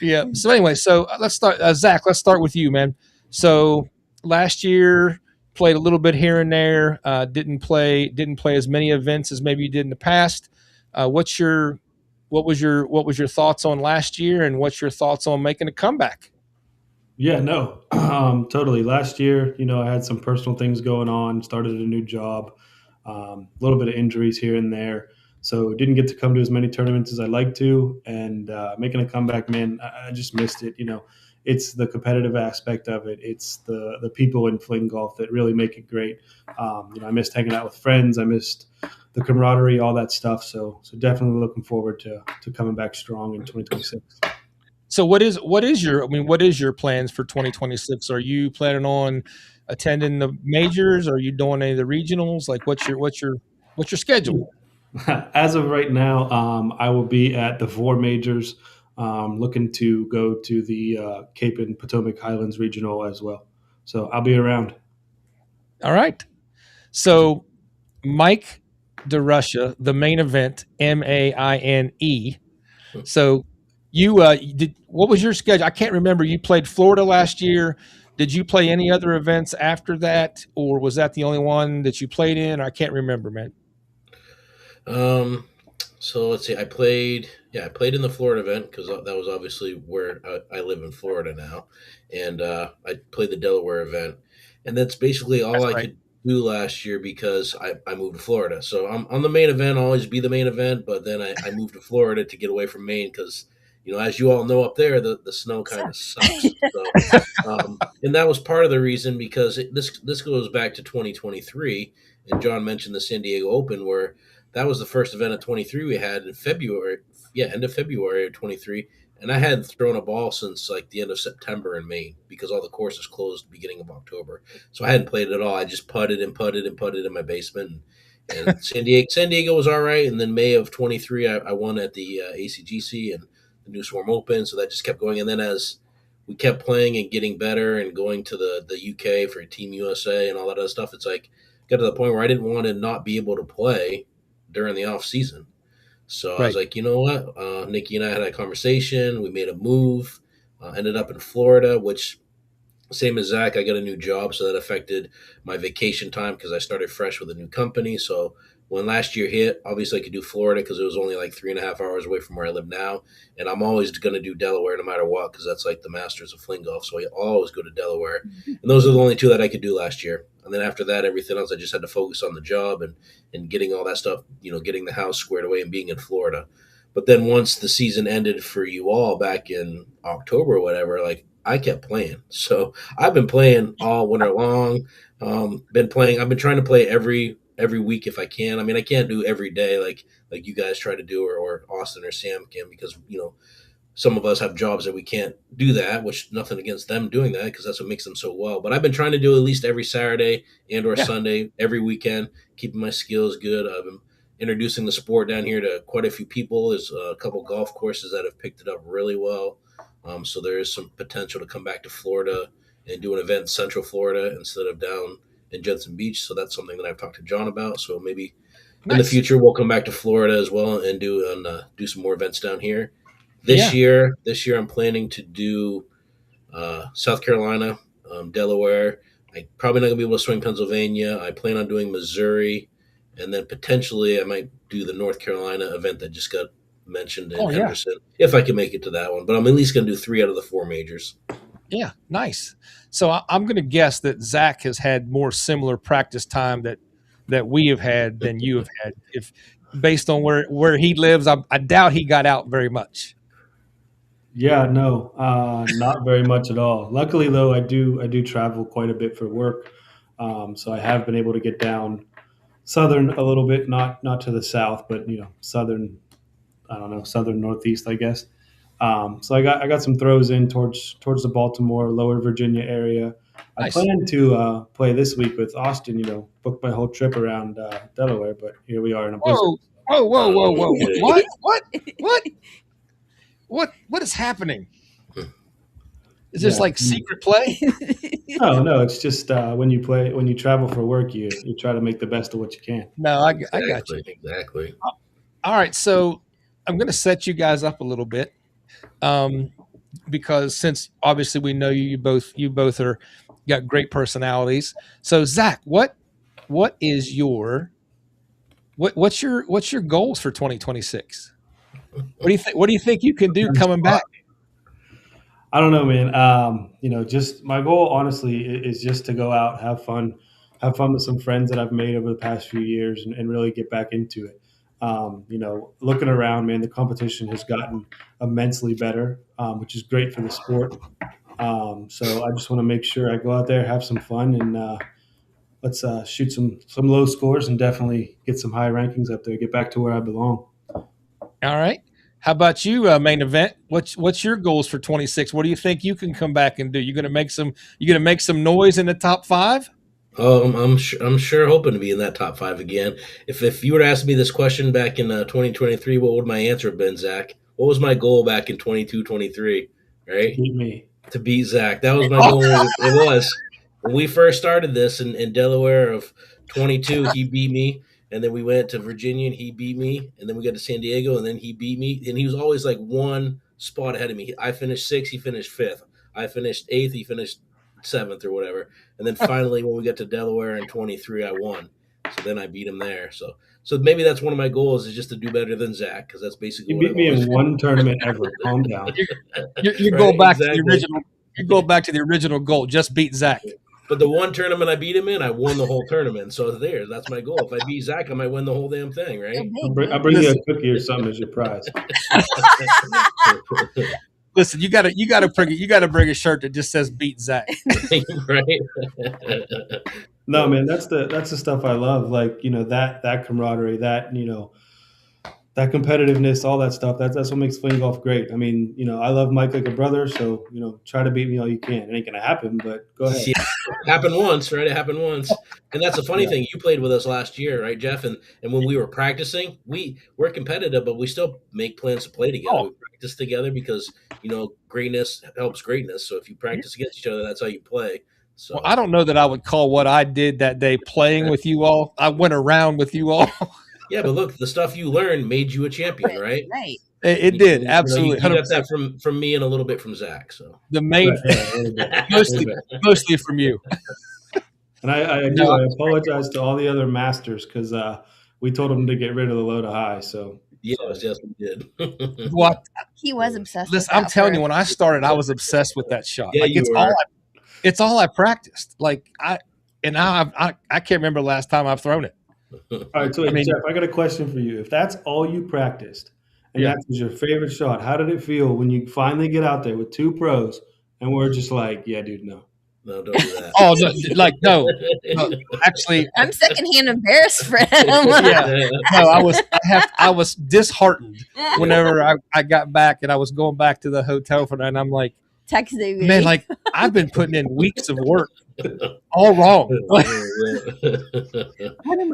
Yeah. So anyway, so let's start. Zach, let's start with you, man. So last year played a little bit here and there. Didn't play as many events as maybe you did in the past. What was your thoughts on last year, and what's your thoughts on making a comeback? Yeah, no, totally. Last year, I had some personal things going on, started a new job, a little bit of injuries here and there. So didn't get to come to as many tournaments as I'd like to. And making a comeback, man, I just missed it. It's the competitive aspect of it. It's the people in Fling Golf that really make it great. I missed hanging out with friends. I missed the camaraderie, all that stuff. So definitely looking forward to coming back strong in 2026. So what is your plans for 2026? Are you planning on attending the majors? Are you doing any of the regionals? Like what's your schedule? As of right now, I will be at the 4 majors, looking to go to the Cape and Potomac Highlands regional as well. So I'll be around. All right. So Mike DeRusha, the main event, MAINE. So you what was your schedule? I can't remember. You played Florida last year. Did you play any other events after that, or was that the only one that you played in? I can't remember, man. So let's see. I played in the Florida event because that was obviously where I live in Florida now, and I played the Delaware event, and that's basically all I could do last year because I moved to Florida. So I'm on the main event, I'll always be the main event, but then I moved to Florida to get away from Maine because, as you all know up there, the snow kind of sucks. So, and that was part of the reason because this goes back to 2023, and John mentioned the San Diego Open where that was the first event of 23 we had in February. Yeah, end of February of 23. And I hadn't thrown a ball since like the end of September in Maine because all the courses closed beginning of October. So I hadn't played it at all. I just putted in my basement. And San Diego was all right. And then May of 23, I won at the ACGC and the New Swarm Open. So that just kept going. And then as we kept playing and getting better and going to the UK for Team USA and all that other stuff, it's like got to the point where I didn't want to not be able to play during the off season. So I was like, you know what? Nikki and I had a conversation. We made a move, ended up in Florida, which same as Zach, I got a new job. So that affected my vacation time because I started fresh with a new company. So when last year hit, obviously I could do Florida because it was only like 3.5 hours away from where I live now. And I'm always going to do Delaware no matter what because that's like the Masters of Fling Golf. So I always go to Delaware. And those are the only 2 that I could do last year. And then after that, everything else, I just had to focus on the job and getting all that stuff, getting the house squared away and being in Florida. But then once the season ended for you all back in October or whatever, like I kept playing. So I've been playing all winter long. I've been trying to play every week if I can. I mean, I can't do every day like you guys try to do or Austin or Sam can because, some of us have jobs that we can't do that, which nothing against them doing that because that's what makes them so well. But I've been trying to do at least every Saturday and or Sunday, every weekend, keeping my skills good. I've been introducing the sport down here to quite a few people. There's a couple golf courses that have picked it up really well. So there is some potential to come back to Florida and do an event in Central Florida instead of down in Jensen Beach. So that's something that I've talked to John about. So maybe in the future we'll come back to Florida as well and do some more events down here. This year I'm planning to do South Carolina, Delaware. I probably not gonna be able to swing Pennsylvania. I plan on doing Missouri, and then potentially I might do the North Carolina event that just got mentioned in Henderson if I can make it to that one. But I'm at least gonna do 3 out of the 4 majors. Yeah, nice. So I'm going to guess that Zach has had more similar practice time that we have had than you have had. If based on where he lives, I doubt he got out very much. Yeah, no, not very much at all. Luckily, though, I do travel quite a bit for work, so I have been able to get down southern a little bit, not to the south, but southern. I don't know, southern northeast, I guess. So I got some throws in towards the Baltimore, Lower Virginia area. I Nice. plan to play this week with Austin. Book my whole trip around Delaware, but here we are in a blizzard. Whoa! What is happening? Is this like secret play? No, it's just when you travel for work, you try to make the best of what you can. No, I got you. Exactly. All right, so I'm going to set you guys up a little bit, because since obviously we know you both are got great personalities. So Zach, what's your goals for 2026? What do you think you can do coming back? I don't know, man. Just my goal, honestly, is just to go out, have fun with some friends that I've made over the past few years, and really get back into it. Looking around, man, the competition has gotten immensely better, which is great for the sport. So I just want to make sure I go out there, have some fun, and let's shoot some low scores and definitely get some high rankings up there, get back to where I belong. All right. How about you, main event? What's your goals for 26? What do you think you can come back and do? You gonna make some noise in the top 5? I'm sure hoping to be in that top 5 again. If you were to ask me this question back in 2023, what would my answer have been, Zach? What was my goal back in 22, 23? Right? Beat me. To beat Zach. That was my goal. It was when we first started this in Delaware of 22. He beat me. And then we went to Virginia and he beat me. And then we got to San Diego and then he beat me. And he was always like one spot ahead of me. I finished 6th, he finished 5th. I finished 8th, he finished 7th or whatever. And then finally, when we got to Delaware in 23, I won. So then I beat him there. So maybe that's one of my goals is just to do better than Zach, because that's basically you beat me in one tournament ever. Calm down. You go back to the original. You go back to the original goal. Just beat Zach. But the one tournament I beat him in, I won the whole tournament. So that's my goal. If I beat Zach, I might win the whole damn thing, right? I'll bring you a cookie or something as your prize. Listen, you gotta bring a shirt that just says "Beat Zach." Right? No, man, that's the stuff I love. Like, that camaraderie, that that competitiveness, all that stuff. That's what makes fling golf great. I mean, I love Mike like a brother, so try to beat me all you can. It ain't gonna happen, but go ahead. Yeah, it happened once, right? It happened once, and that's a funny thing. You played with us last year, right, Jeff? And when we were practicing, we're competitive, but we still make plans to play together. We practice together because greatness helps greatness. So if you practice against each other, that's how you play. So I don't know that I would call what I did that day playing with you all. I went around with you all. Yeah, but look, the stuff you learned made you a champion, right? Right. It did, absolutely. You got that from me and a little bit from Zach. So the main, mostly from you. And I apologize to all the other masters because we told them to get rid of the low to high. So yes, we did. What he was obsessed. Listen, I'm telling you, when I started, I was obsessed with that shot. Yeah, like it's all I practiced. Like I can't remember the last time I've thrown it. All right, so Jeff, I got a question for you. If that's all you practiced and that was your favorite shot, how did it feel when you finally get out there with 2 pros and we're just like, yeah, dude, no. No, don't do that. Oh, no, actually, I'm secondhand embarrassed for him. No, I was disheartened whenever I got back and I was going back to the hotel for that, and I'm like, texting me, man, like I've been putting in weeks of work, all wrong. What am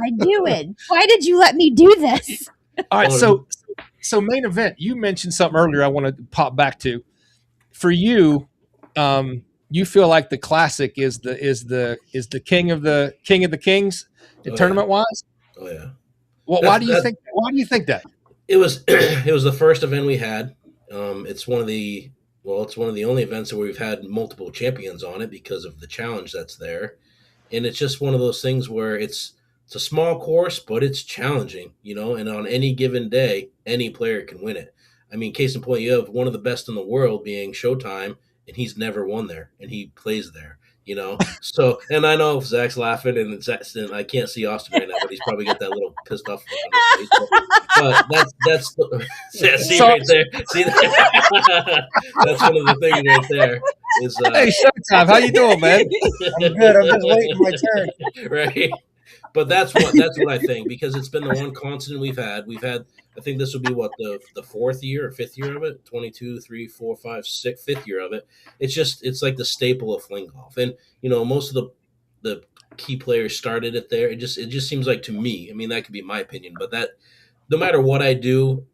I doing? Why did you let me do this? All right, so main event. You mentioned something earlier. I want to pop back to. For you, you feel like the classic is the king of the kings, tournament wise. Oh yeah. Well, why do you think? Why do you think that? It was the first event we had. It's one of the Well, it's one of the only events where we've had multiple champions on it because of the challenge that's there. And it's just one of those things where it's a small course, but it's challenging, and on any given day, any player can win it. I mean, case in point, you have one of the best in the world being Showtime, and he's never won there, and he plays there. So, and I know Zach's laughing, and I can't see Austin right now, but he's probably got that little pissed off look on his face. But that's see right there. See that? That's one of the things right there. Is hey, Showtime, how you doing, man? I'm good. I'm just waiting my turn. Right. But that's what I think, because it's been the one constant we've had. I think this will be what the fourth year or fifth year of it. 22, 3, 4, 5, 6, fifth year of it. It's like the staple of fling golf, and most of the key players started it there. It just seems like, to me. I mean, that could be my opinion, but that no matter what I do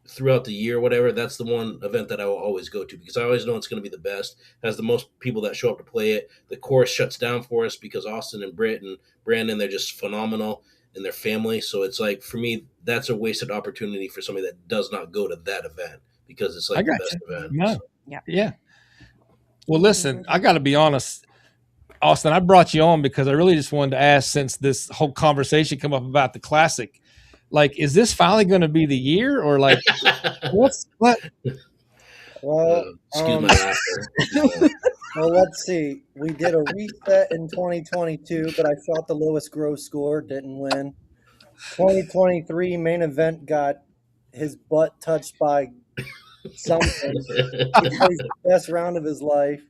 throughout the year, whatever, that's the one event that I will always go to, because I always know it's going to be the best. It has the most people that show up to play it. The course shuts down for us because Austin and Britt and Brandon, they're just phenomenal, and their family. So it's like, for me, that's a wasted opportunity for somebody that does not go to that event, because it's like the best event. Yeah. So. Yeah. Well, listen, I got to be honest, Austin, I brought you on because I really just wanted to ask, since this whole conversation come up about the Classic, like, is this finally going to be the year, or like, what? Well, excuse my laughter. Well, let's see. We did a reset in 2022, but I shot the lowest gross score, didn't win. 2023 main event got his butt touched by something. He plays the best round of his life.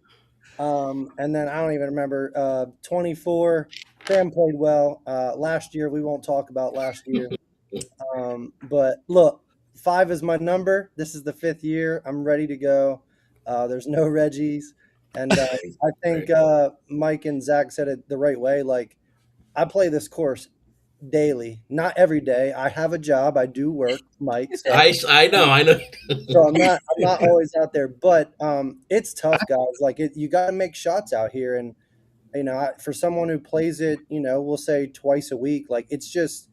And then I don't even remember. 24, Sam played well. Last year, we won't talk about last year. But look, 5 is my number. This is the 5th year. I'm ready to go. There's no Reggies. And I think Mike and Zach said it the right way. Like, I play this course daily, not every day. I have a job. I do work, Mike. So, I know. So I'm not always out there, but it's tough, guys. Like, you got to make shots out here, and for someone who plays it, we'll say twice a week. Like, it's just,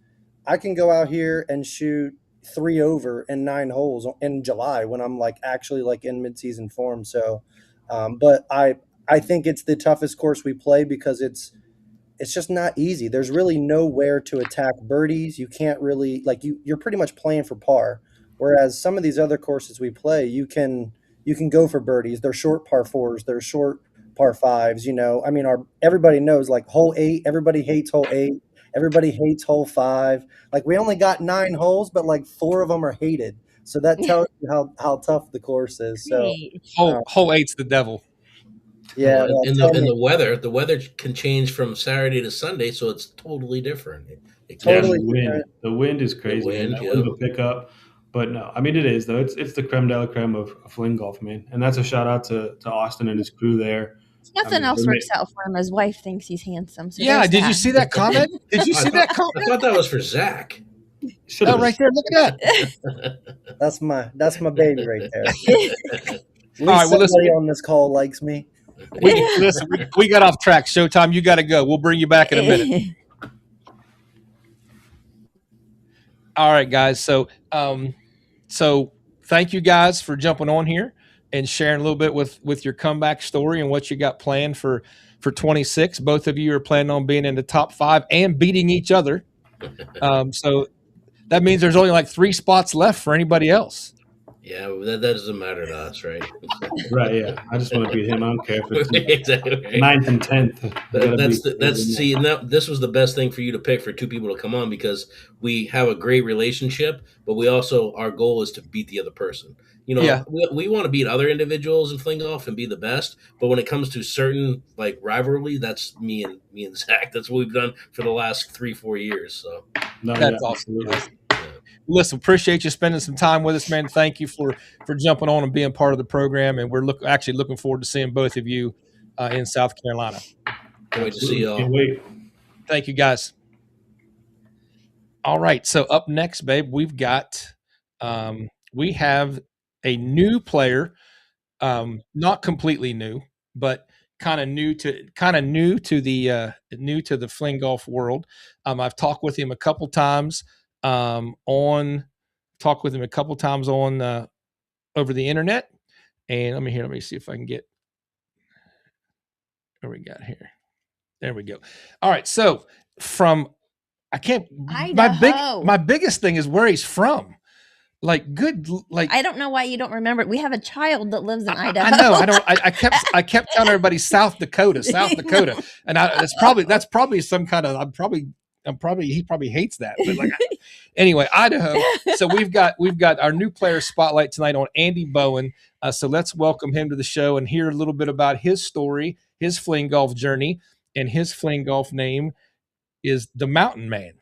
I can go out here and shoot 3 over in 9 holes in July when I'm like actually like in midseason form. So, but I think it's the toughest course we play because it's just not easy. There's really nowhere to attack birdies. You can't really, like, you're pretty much playing for par. Whereas some of these other courses we play, you can go for birdies. They're short par 4s. They're short par 5s. I mean, everybody knows, like, hole 8, everybody hates hole 8. Everybody hates hole 5. Like, we only got 9 holes, but like 4 of them are hated. So that tells you how tough the course is. So hole 8's the devil. Yeah, and the weather can change from Saturday to Sunday, so it's totally different. Totally different. The wind is crazy. That wind will pick up. But no, I mean, it is, though. It's the creme de la creme of fling golf, man. And that's a shout out to Austin and his crew there. Nothing else works out for him. His wife thinks he's handsome. So yeah, did you see that comment? Did you see that comment? I thought that was for Zach. Oh, right there. Look at that. That's my baby right there. All right, well, somebody on this call likes me. We got off track. Showtime, you got to go. We'll bring you back in a minute. All right, guys. So thank you guys for jumping on here and sharing a little bit with your comeback story and what you got planned for 26. Both of you are planning on being in the top 5 and beating each other. So that means there's only like 3 spots left for anybody else. Yeah, that doesn't matter to us, right? Right, yeah. I just want to beat him. I don't care if it's exactly right. 9th and 10th. Now this was the best thing for you to pick for 2 people to come on, because we have a great relationship, but we also, our goal is to beat the other person. We want to beat other individuals in fling golf and be the best, but when it comes to certain like rivalry, that's me and Zach. That's what we've done for the last 3-4 years. So that's awesome. Listen, appreciate you spending some time with us, man. Thank you for jumping on and being part of the program, and we're actually looking forward to seeing both of you in South Carolina. Can't wait to see y'all. Can't wait. Thank you, guys. All right, so up next, babe, we've got we have a new player, not completely new, but kind of new to the fling golf world. I've talked with him a couple times on over the internet, And let me see if I can get. What we got here? There we go. All right. So from Idaho. my biggest thing is where he's from. Like good, like I don't know why you don't remember it. We have a child that lives in Idaho. I know. I don't. I kept telling everybody South Dakota, and that's probably some kind of. He probably hates that. But like anyway, Idaho. So we've got our new player spotlight tonight on Andy Bowen. So let's welcome him to the show and hear a little bit about his story, his fling golf journey, and his fling golf name is the Mountain Man.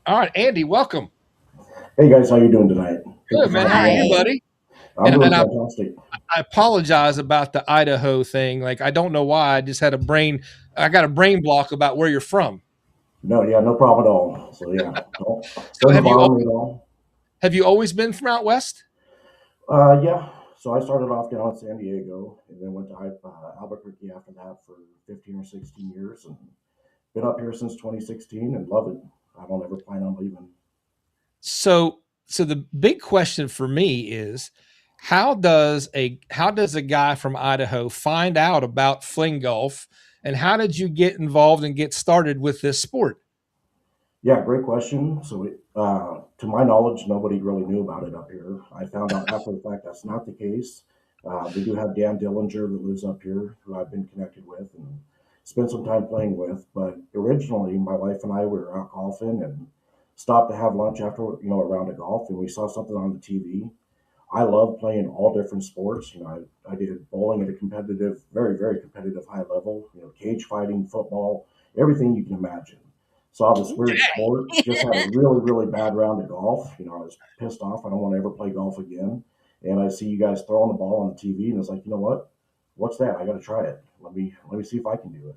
All right, Andy, welcome. Hey guys, how you doing tonight? Good, man. How are you, buddy? I'm doing fantastic. I apologize about the Idaho thing. Like, I don't know why. I just had I got a brain block about where you're from. No, yeah, no problem at all. So yeah, so have you always been from out west? Yeah. So I started off down in San Diego, and then went to Albuquerque after that for 15 or 16 years, and been up here since 2016, and love it. I don't ever plan on leaving. So the big question for me is, how does a guy from Idaho find out about fling golf, and how did you get involved and get started with this sport? Yeah, great question. So, to my knowledge, nobody really knew about it up here. I found out after the fact that's not the case. We do have Dan Dillinger that lives up here, who I've been connected with and spent some time playing with. But originally, my wife and I were out golfing and stopped to have lunch after, a round of golf, and we saw something on the TV. I love playing all different sports. I did bowling at a competitive, very, very competitive high level, cage fighting, football, everything you can imagine. Saw this weird sport, just had a really, really bad round of golf. I was pissed off. I don't want to ever play golf again. And I see you guys throwing the ball on the TV, and it's like, you know what? What's that? I got to try it. Let me see if I can do it.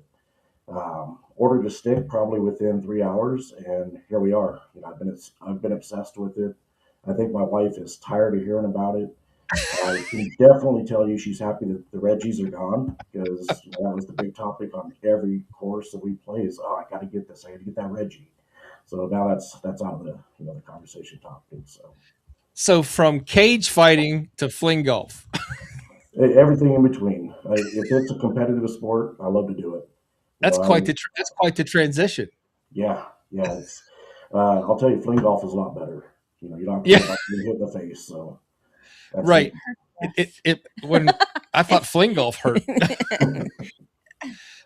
Ordered a stick probably within 3 hours, and here we are. I've been obsessed with it. I think my wife is tired of hearing about it. I can definitely tell you she's happy that the Reggies are gone, because that was the big topic on every course that we play is, I got to get this. I got to get that Reggie. So now that's out of the the conversation topic. So from cage fighting to fling golf, everything in between. If it's a competitive sport, I love to do it. That's quite the transition. Yeah. It's I'll tell you, fling golf is a lot better. You don't have to get hit in the face. So right. It when I thought fling golf hurt.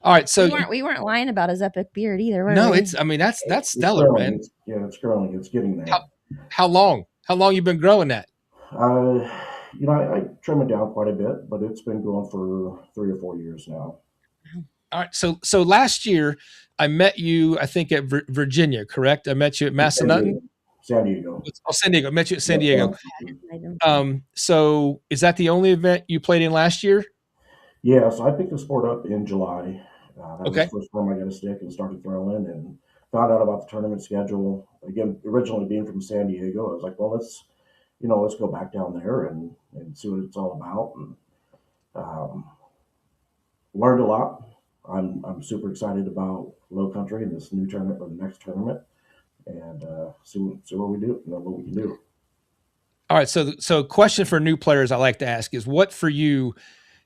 All right, so we weren't lying about his epic beard either. No, we? That's stellar, man. It's growing. It's getting there. How long? How long you been growing that? I trim it down quite a bit, but it's been going for 3 or 4 years now. All right, so last year I met you, I think at Virginia, correct? I met you at Massanutten. San Diego. Oh, San Diego. I met you at San Diego. So is that the only event you played in last year? Yeah, so I picked the sport up in July. That was the first time I got a stick and started throwing, and found out about the tournament schedule. Again, originally being from San Diego, I was like, well, let's go back down there and see what it's all about. And learned a lot. I'm super excited about Low Country and this new tournament, or the next tournament, and see what we do, what we can do. All right. So question for new players I like to ask is, what for you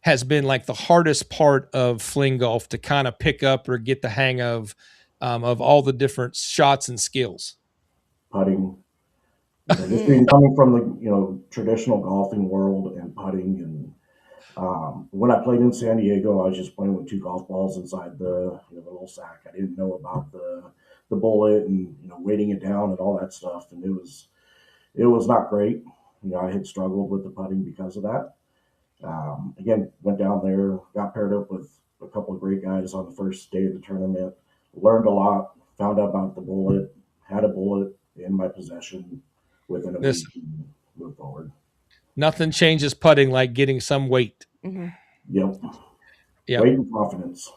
has been like the hardest part of fling golf to kind of pick up or get the hang of all the different shots and skills? Putting. Just coming from the traditional golfing world and putting, and when I played in San Diego, I was just playing with 2 golf balls inside the little sack. I didn't know about the bullet and weighting it down and all that stuff, and it was not great. I had struggled with the putting because of that. Again, went down there, got paired up with a couple of great guys on the first day of the tournament, learned a lot, found out about the bullet, had a bullet in my possession within a week, and moved forward. Nothing changes putting like getting some weight. Mm-hmm. Yep. Weight and confidence.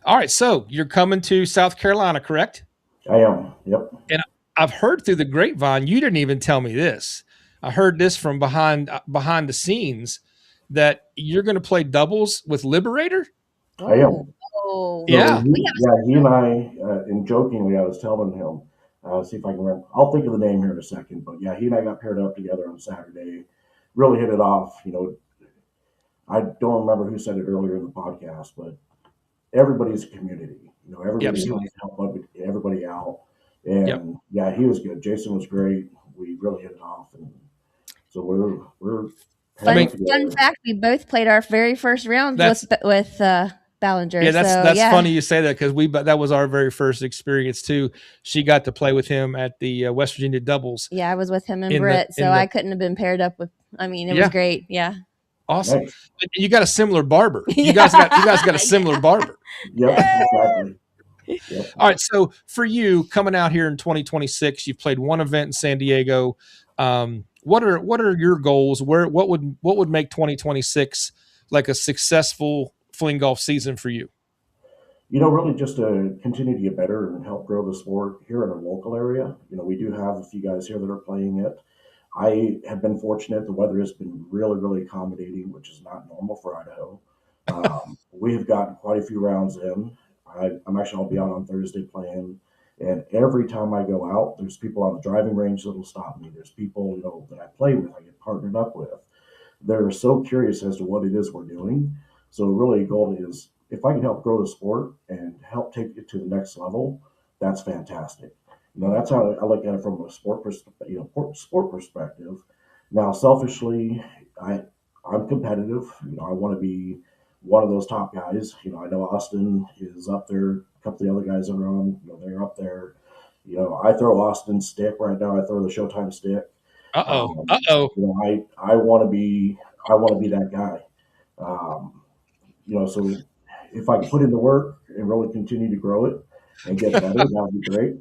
All right, so you're coming to South Carolina, correct? I am. Yep. And I've heard through the grapevine, you didn't even tell me this. I heard this from behind the scenes, that you're going to play doubles with Liberator. I am. Oh, yeah. He and I, and jokingly, I was telling him, see if I can remember. I'll think of the name here in a second. But yeah, he and I got paired up together on Saturday. really hit it off. You know, I don't remember who said it earlier in the podcast, but everybody's a community. You know, everybody's trying to help everybody out. And yeah, he was good. Jason was great. We really hit it off, and so we're fun fact: we both played our very first round with Ballinger. Yeah, that's funny you say that, because that was our very first experience too. She got to play with him at the West Virginia doubles. Yeah, I was with him and Britt, so I couldn't have been paired up with. I mean, it was great. Yeah, awesome. Nice. You got a similar barber. You guys got a similar barber. Yep, exactly. Yep. All right, so for you coming out here in 2026, you've played one event in San Diego. What are your goals? What would make 2026 like a successful fling golf season for you? You know, really just to continue to get better and help grow the sport here in our local area. You know, we do have a few guys here that are playing it. I have been fortunate. The weather has been really, really accommodating, which is not normal for Idaho. We have gotten quite a few rounds in. I'll be out on Thursday playing, and every time I go out, there's people on the driving range that'll stop me. There's people, you know, that I play with, I get partnered up with. They're so curious as to what it is we're doing. So really, the goal is if I can help grow the sport and help take it to the next level, that's fantastic. You know, that's how I look at it from a sport perspective. Now, selfishly, I'm competitive. You know, I want to be one of those top guys. You know, I know Austin is up there. A couple of the other guys are on. You know, they're up there. You know, I throw Austin's stick right now. I throw the Showtime stick. You know, I want to be that guy. You know, so if I can put in the work and really continue to grow it and get better, that would be great.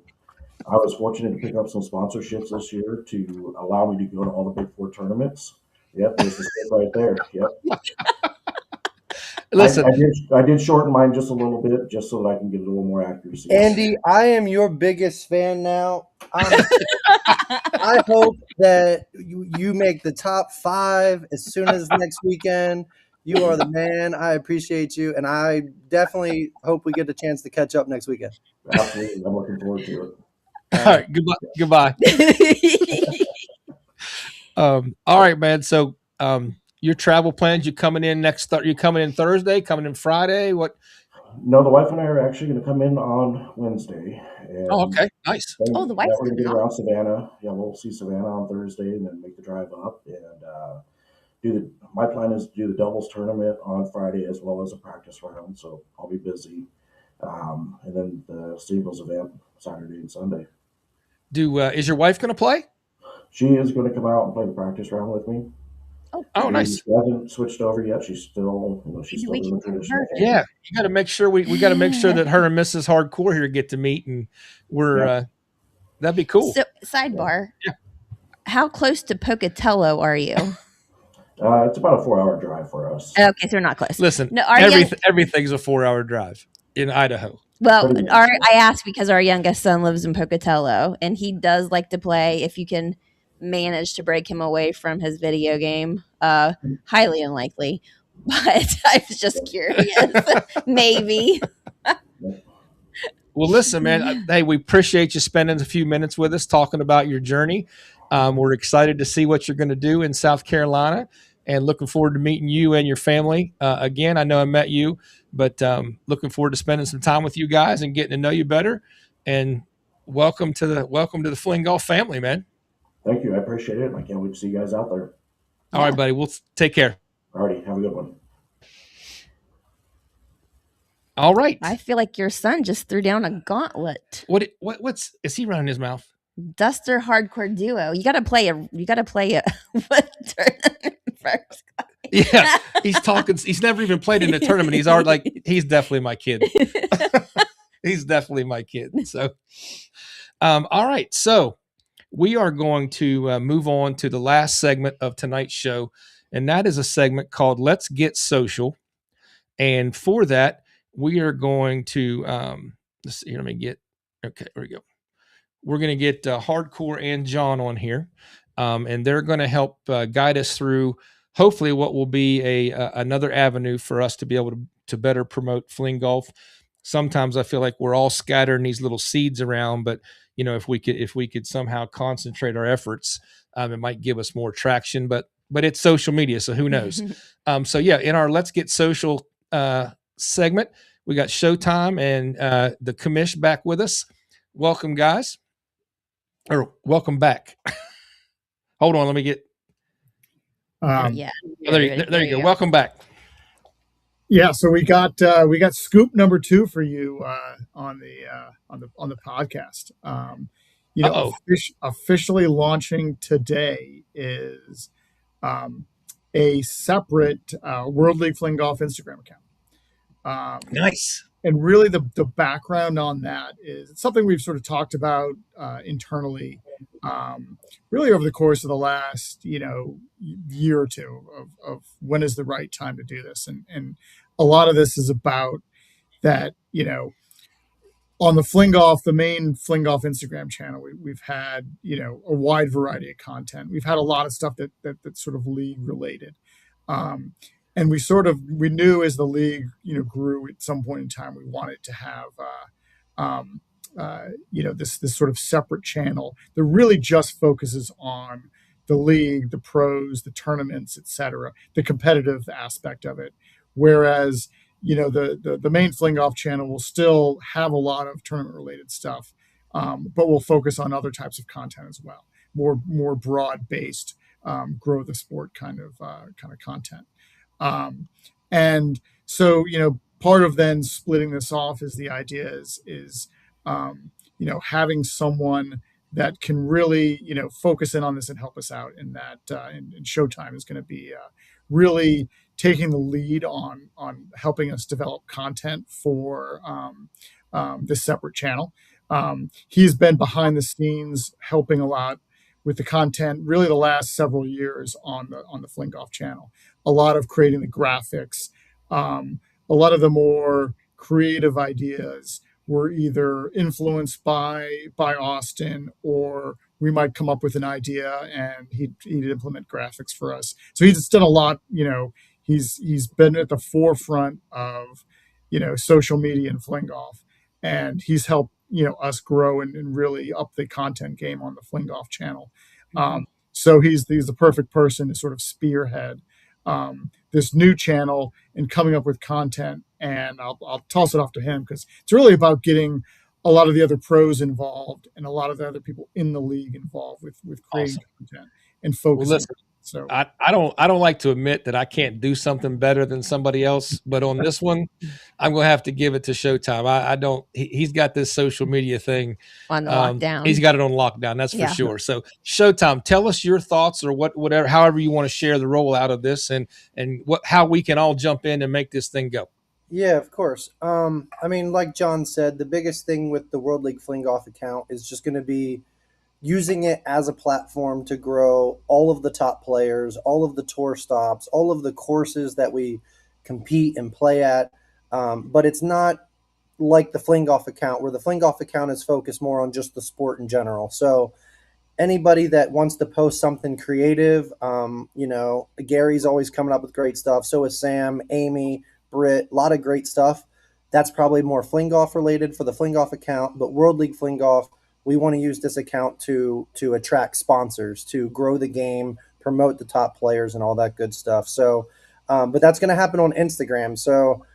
I was fortunate to pick up some sponsorships this year to allow me to go to all the Big Four tournaments. Yep, there's the stick right there. Yep. Listen, I did shorten mine just a little bit, just so that I can get a little more accuracy. Andy, I am your biggest fan now. I hope that you make the top 5 as soon as next weekend. You are the man. I appreciate you, and I definitely hope we get a chance to catch up next weekend. Absolutely, I'm looking forward to it. All right, goodbye. All right, man. So, your travel plans? You coming in you coming in Thursday? Coming in Friday? What? No, the wife and I are actually going to come in on Wednesday. And okay, nice. The wife's we're going to get around Savannah. Yeah, we'll see Savannah on Thursday, and then make the drive up and my plan is to do the doubles tournament on Friday as well as a practice round. So I'll be busy, and then the singles event Saturday and Sunday. Is your wife going to play? She is going to come out and play the practice round with me. Oh, nice. She hasn't switched over yet. She's still, she's still doing the traditional. Yeah, you got to make sure we got to make sure that her and Mrs. Hardcore here get to meet, and that'd be cool. So, sidebar. Yeah. How close to Pocatello are you? It's about a 4-hour drive for us. Okay, so we're not close. Listen, no, everything's a 4-hour drive in Idaho. Well, I asked because our youngest son lives in Pocatello, and he does like to play. If you can manage to break him away from his video game, highly unlikely. But I was just curious. Maybe. Well, listen, man. Hey, we appreciate you spending a few minutes with us talking about your journey. We're excited to see what you're going to do in South Carolina, and looking forward to meeting you and your family again. I know I met you, but looking forward to spending some time with you guys and getting to know you better. And welcome to the Fling Golf family, man. Thank you. I appreciate it. I can't wait to see you guys out there. All right, buddy. We'll take care. All righty. Have a good one. All right. I feel like your son just threw down a gauntlet. What's is he running his mouth? Duster Hardcore Duo. You got to play a first. Yeah, he's talking. He's never even played in a tournament. He's already like, he's definitely my kid. He's definitely my kid. So, all right. So we are going to move on to the last segment of tonight's show, and that is a segment called "Let's Get Social." And for that, we are going to let's see. Let me get. Okay, here we go. We're going to get Hardcore and John on here, and they're going to help guide us through hopefully what will be another avenue for us to be able to better promote fling golf. Sometimes I feel like we're all scattering these little seeds around, but if we could somehow concentrate our efforts, it might give us more traction. But but it's social media, so who knows? So yeah, in our Let's Get Social segment, we got Showtime and the commish back with us. Welcome, guys, or welcome back. Hold on, let me get. Yeah. Oh, there you go. Welcome back. Yeah, so we got scoop number 2 for you on the podcast. Officially launching today is a separate World League Fling Golf Instagram account. Nice. And really, the background on that is it's something we've sort of talked about internally, really over the course of the last year or two of when is the right time to do this, and a lot of this is about that. On the Fling Golf, the main Fling Golf Instagram channel, we've had a wide variety of content. We've had a lot of stuff that's sort of league related. And we knew as the league grew at some point in time, we wanted to have this sort of separate channel that really just focuses on the league, the pros, the tournaments, etc., the competitive aspect of it. Whereas the main Fling Golf channel will still have a lot of tournament related stuff, but we'll focus on other types of content as well, more broad based, grow the sport kind of content. And so, part of then splitting this off is the idea is having someone that can really, focus in on this and help us out in that, and Showtime is going to be really taking the lead on helping us develop content for this separate channel. He's been behind the scenes helping a lot with the content really the last several years on the Fling Golf channel. A lot of creating the graphics, a lot of the more creative ideas were either influenced by Austin, or we might come up with an idea and he'd implement graphics for us. So he's done a lot. He's been at the forefront of social media and Fling Golf, and he's helped us grow and really up the content game on the Fling Golf channel. So he's the perfect person to sort of spearhead this new channel and coming up with content. And I'll toss it off to him because it's really about getting a lot of the other pros involved and a lot of the other people in the league involved with creating content and focusing. Well, listen, so I don't like to admit that I can't do something better than somebody else, but on this one, I'm gonna have to give it to Showtime. I don't. He's got this social media thing on the lockdown. He's got it on lockdown. That's for sure. So Showtime, tell us your thoughts or whatever, however you want to share the rollout of this and how we can all jump in and make this thing go. Yeah, of course. I mean, like John said, the biggest thing with the World League Fling Golf account is just going to be using it as a platform to grow all of the top players, all of the tour stops, all of the courses that we compete and play at. But it's not like the Fling Golf account, where the Fling Golf account is focused more on just the sport in general. So anybody that wants to post something creative, Gary's always coming up with great stuff. So is Sam, Amy, Britt, a lot of great stuff. That's probably more Fling Golf related for the Fling Golf account, but World League Fling Golf, we want to use this account to attract sponsors, to grow the game, promote the top players and all that good stuff. So, but that's going to happen on Instagram. So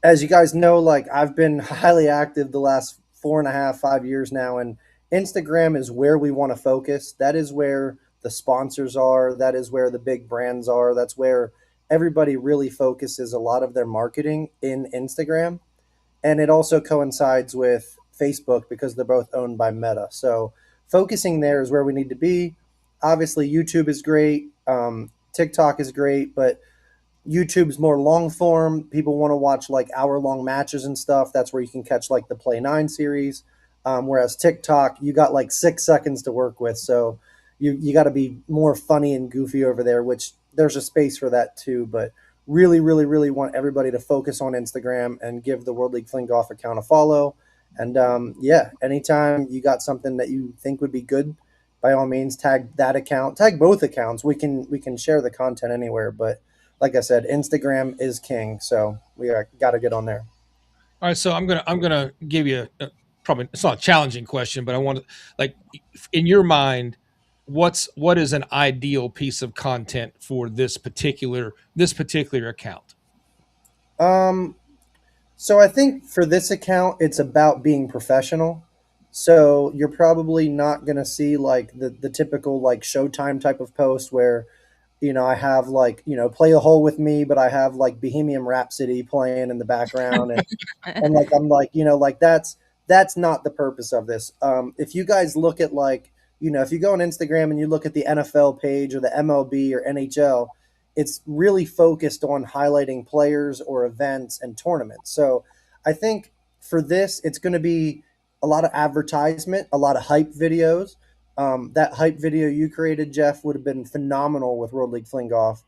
as you guys know, like I've been highly active the last 4.5, 5 years now, and Instagram is where we want to focus. That is where the sponsors are. That is where the big brands are. That's where everybody really focuses a lot of their marketing in Instagram. And it also coincides with Facebook because they're both owned by Meta. So focusing there is where we need to be. Obviously, YouTube is great. TikTok is great, but YouTube's more long form. People want to watch like hour-long matches and stuff. That's where you can catch like the Play 9 series. Whereas TikTok, you got like 6 seconds to work with. So you got to be more funny and goofy over there, which there's a space for that too. But really, really, really want everybody to focus on Instagram and give the World League Fling Golf account a follow. And anytime you got something that you think would be good, by all means, tag that account, tag both accounts. We can share the content anywhere. But like I said, Instagram is king. So we got to get on there. All right. So I'm gonna give you probably, it's not a challenging question, but I want to, like, in your mind, what is an ideal piece of content for this particular account? So I think for this account, it's about being professional. So you're probably not going to see like the typical like Showtime type of post where, I have like, play a hole with me, but I have like Bohemian Rhapsody playing in the background. And like, I'm like, like that's not the purpose of this. If you guys look at like, if you go on Instagram and you look at the NFL page or the MLB or NHL, it's really focused on highlighting players or events and tournaments. So I think for this, it's going to be a lot of advertisement, a lot of hype videos. That hype video you created, Jeff, would have been phenomenal with World League Fling Golf,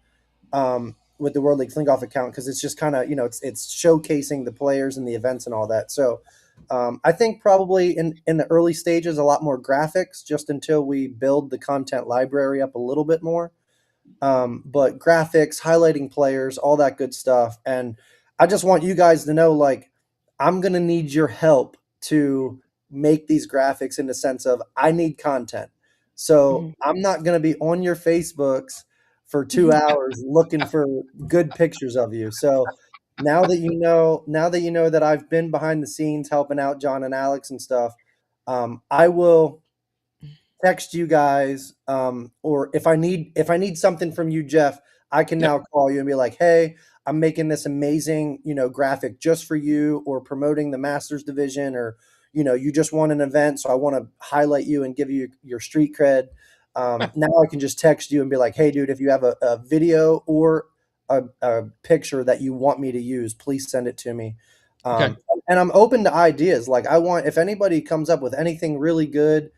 with the World League Fling Golf account, because it's just kind of, it's showcasing the players and the events and all that. So I think probably in the early stages, a lot more graphics just until we build the content library up a little bit more. But graphics, highlighting players, all that good stuff. And I just want you guys to know, like, I'm going to need your help to make these graphics in the sense of I need content. So I'm not going to be on your Facebooks for 2 hours looking for good pictures of you. So now that you know that I've been behind the scenes helping out John and Alex and stuff, I will text you guys, or if I need something from you, Jeff, I can now call you and be like, hey, I'm making this amazing, graphic just for you, or promoting the Masters division, or you just want an event, so I want to highlight you and give you your street cred. Now I can just text you and be like, hey dude, if you have a video or a picture that you want me to use, please send it to me. And I'm open to ideas. Like, if anybody comes up with anything really good,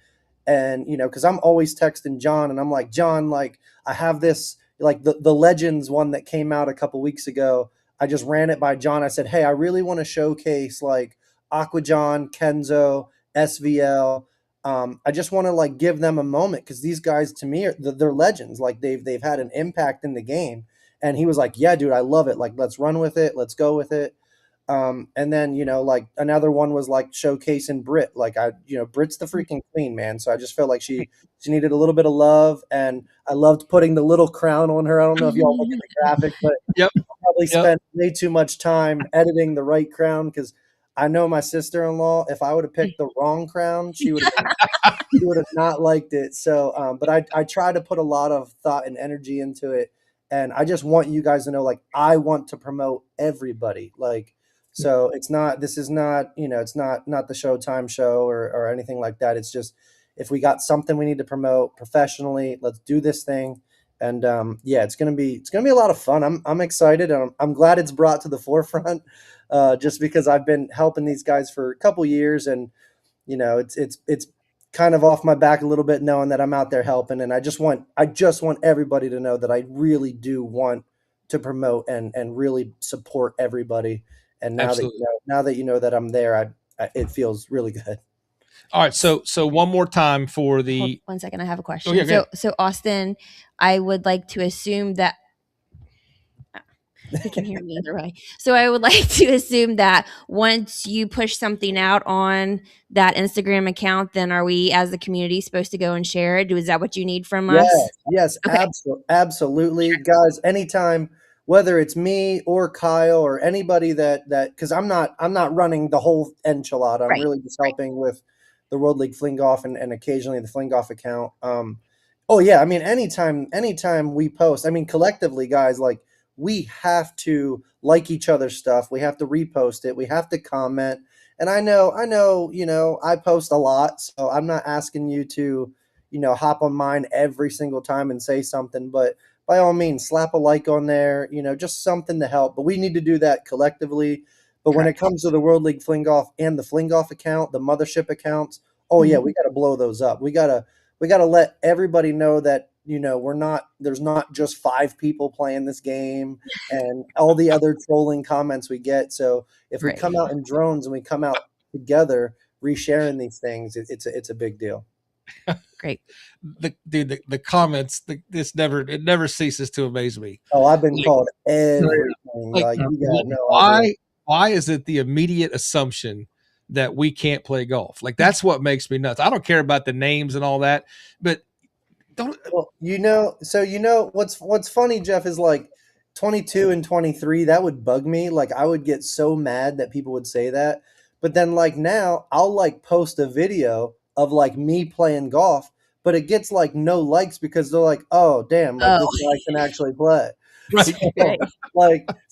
and because I'm always texting John, and I'm like, John, like, I have this, like, the Legends one that came out a couple weeks ago. I just ran it by John. I said, hey, I really want to showcase like Aqua John, Kenzo, SVL. I just want to like give them a moment, because these guys to me they're legends. Like, they've had an impact in the game. And he was like, yeah, dude, I love it. Like, let's run with it. Let's go with it. And then, like, another one was like showcasing Brit. Like, Brit's the freaking queen, man. So I just felt like she needed a little bit of love, and I loved putting the little crown on her. I don't know if y'all look at the graphic, but I probably spent way too much time editing the right crown, because I know my sister-in-law, if I would have picked the wrong crown, she would have not liked it. So, but I try to put a lot of thought and energy into it. And I just want you guys to know, like, I want to promote everybody. Like, so this is not, it's not the Showtime show or anything like that. It's just, if we got something we need to promote professionally, let's do this thing. And it's gonna be a lot of fun. I'm excited, and I'm glad it's brought to the forefront, just because I've been helping these guys for a couple years, and it's kind of off my back a little bit knowing that I'm out there helping. And I just want everybody to know that I really do want to promote and really support everybody. And now that you know that I'm there, it feels really good. All right, so one more time for the. Hold 1 second, I have a question. Oh, yeah, so Austin, I would like to assume that you can hear me either way. So I would like to assume that once you push something out on that Instagram account, then are we as the community supposed to go and share it? Is that what you need from us? Yes, okay. Absolutely, guys. Anytime, whether it's me or Kyle or anybody that because I'm not running the whole enchilada. I'm really just helping with the World League Fling Golf and occasionally the Fling Golf account. Oh yeah, I mean, anytime we post, I mean, collectively, guys, like, we have to like each other's stuff. We have to repost it. We have to comment. And I know, I post a lot, so I'm not asking you to, hop on mine every single time and say something, but by all means, slap a like on there, just something to help. But we need to do that collectively. But when it comes to the World League Fling Golf and the Fling Golf account, the mothership accounts, yeah, we got to blow those up. We got to let everybody know that, there's not just 5 people playing this game and all the other trolling comments we get. So if we come out in drones and we come out together, resharing these things, it's a big deal. Great. The comments, it never ceases to amaze me. Oh, I've been called everything. Like, you got no idea. Why is it the immediate assumption that we can't play golf? Like, that's what makes me nuts. I don't care about the names and all that, but Don't. Well, what's funny, Jeff, is like 22 and 23, that would bug me. Like I would get so mad that people would say that. But then like now I'll like post a video of like me playing golf, but it gets like no likes because they're like, "Oh, damn, like this guy can actually play." Right.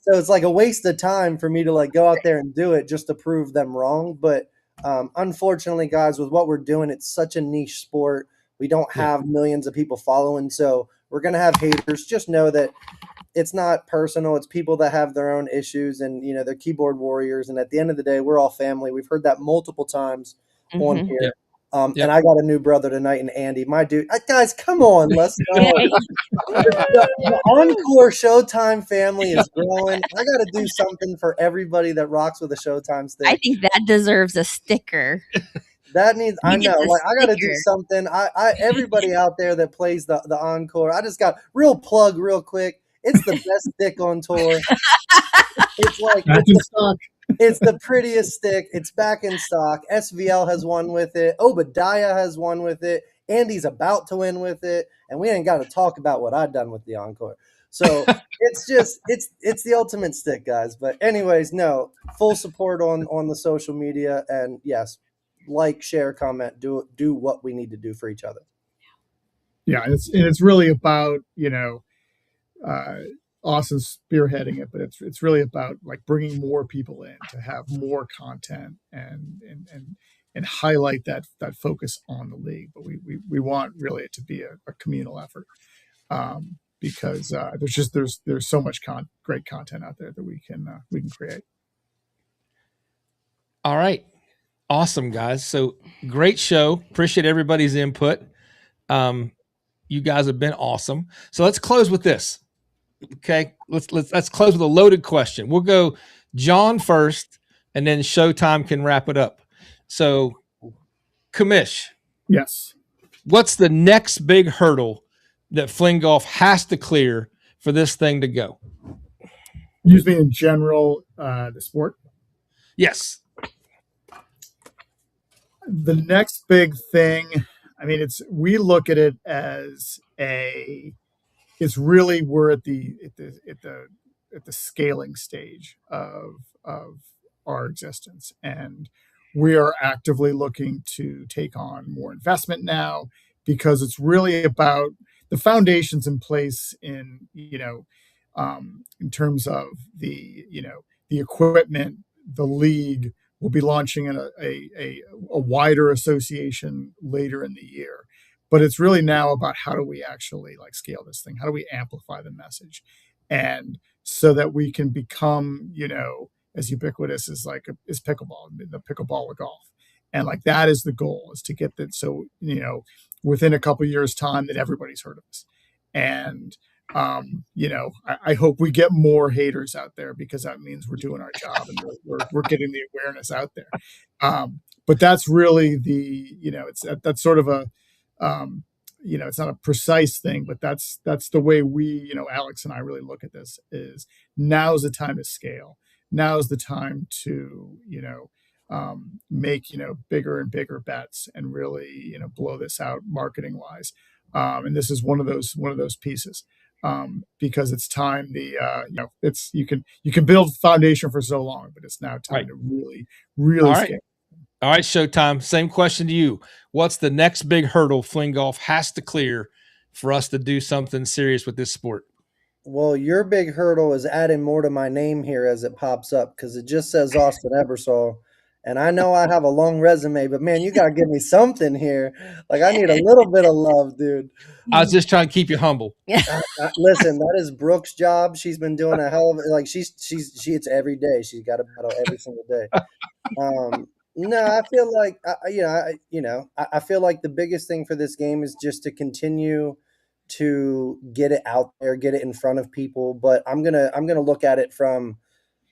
So so it's like a waste of time for me to like go out there and do it just to prove them wrong. But unfortunately, guys, with what we're doing, it's such a niche sport. We don't have millions of people following, so we're going to have haters. Just know that it's not personal. It's people that have their own issues, and they're keyboard warriors. And at the end of the day, we're all family. We've heard that multiple times on here. Yep. And I got a new brother tonight, and Andy, my dude. Guys, come on, let's go. The Encore Showtime family is growing. I got to do something for everybody that rocks with a Showtime stick. I think that deserves a sticker. That needs. I know. Like I got to do something. Everybody out there that plays the Encore. I just got real plug real quick. It's the best stick on tour. It's like it's the prettiest stick. It's back in stock. SVL has won with it. Obadiah has won with it. Andy's about to win with it, and we ain't got to talk about what I've done with the Encore. So it's the ultimate stick, guys. But anyways, no, full support on the social media, and yes, like, share, comment, do what we need to do for each other. Yeah, it's really about Austin spearheading it, but it's really about like bringing more people in to have more content and highlight that focus on the league. But we want really it to be a communal effort, because there's so much great content out there that we can create. All right. Awesome, guys. So great show. Appreciate everybody's input. You guys have been awesome. So let's close with this. Okay. Let's close with a loaded question. We'll go John first, and then Showtime can wrap it up. So, Commish. Yes. What's the next big hurdle that Fling Golf has to clear for this thing to go? Use me in general, the sport. Yes. The next big thing, I mean, we look at it as it's really we're at the scaling stage of our existence, and we are actively looking to take on more investment now, because it's really about the foundations in place in terms of the equipment. The league will be launching a wider association later in the year. But it's really now about how do we actually like scale this thing? How do we amplify the message? And so that we can become, as ubiquitous as pickleball, the pickleball of golf. And like that is the goal, is to get that. So, within a couple of years' time that everybody's heard of us. And I hope we get more haters out there, because that means we're doing our job and we're getting the awareness out there. But that's really that's sort of a, it's not a precise thing, but that's the way we, Alex and I really look at this. Is now's the time to scale. Now's the time to, make, bigger and bigger bets and really, blow this out marketing wise. And this is one of those pieces. Because it's time you can build foundation for so long, but it's now time to really scale. All right, Showtime. Same question to you. What's the next big hurdle Fling Golf has to clear for us to do something serious with this sport? Well, your big hurdle is adding more to my name here as it pops up, because it just says Austin Ebersol. And I know I have a long resume, but man, you got to give me something here. Like I need a little bit of love, dude. I was just trying to keep you humble. Listen, that is Brooke's job. She's been doing a hell of it. Like it's every day. She's got a battle every single day. No, I feel like I feel like the biggest thing for this game is just to continue to get it out there, get it in front of people. But I'm gonna look at it from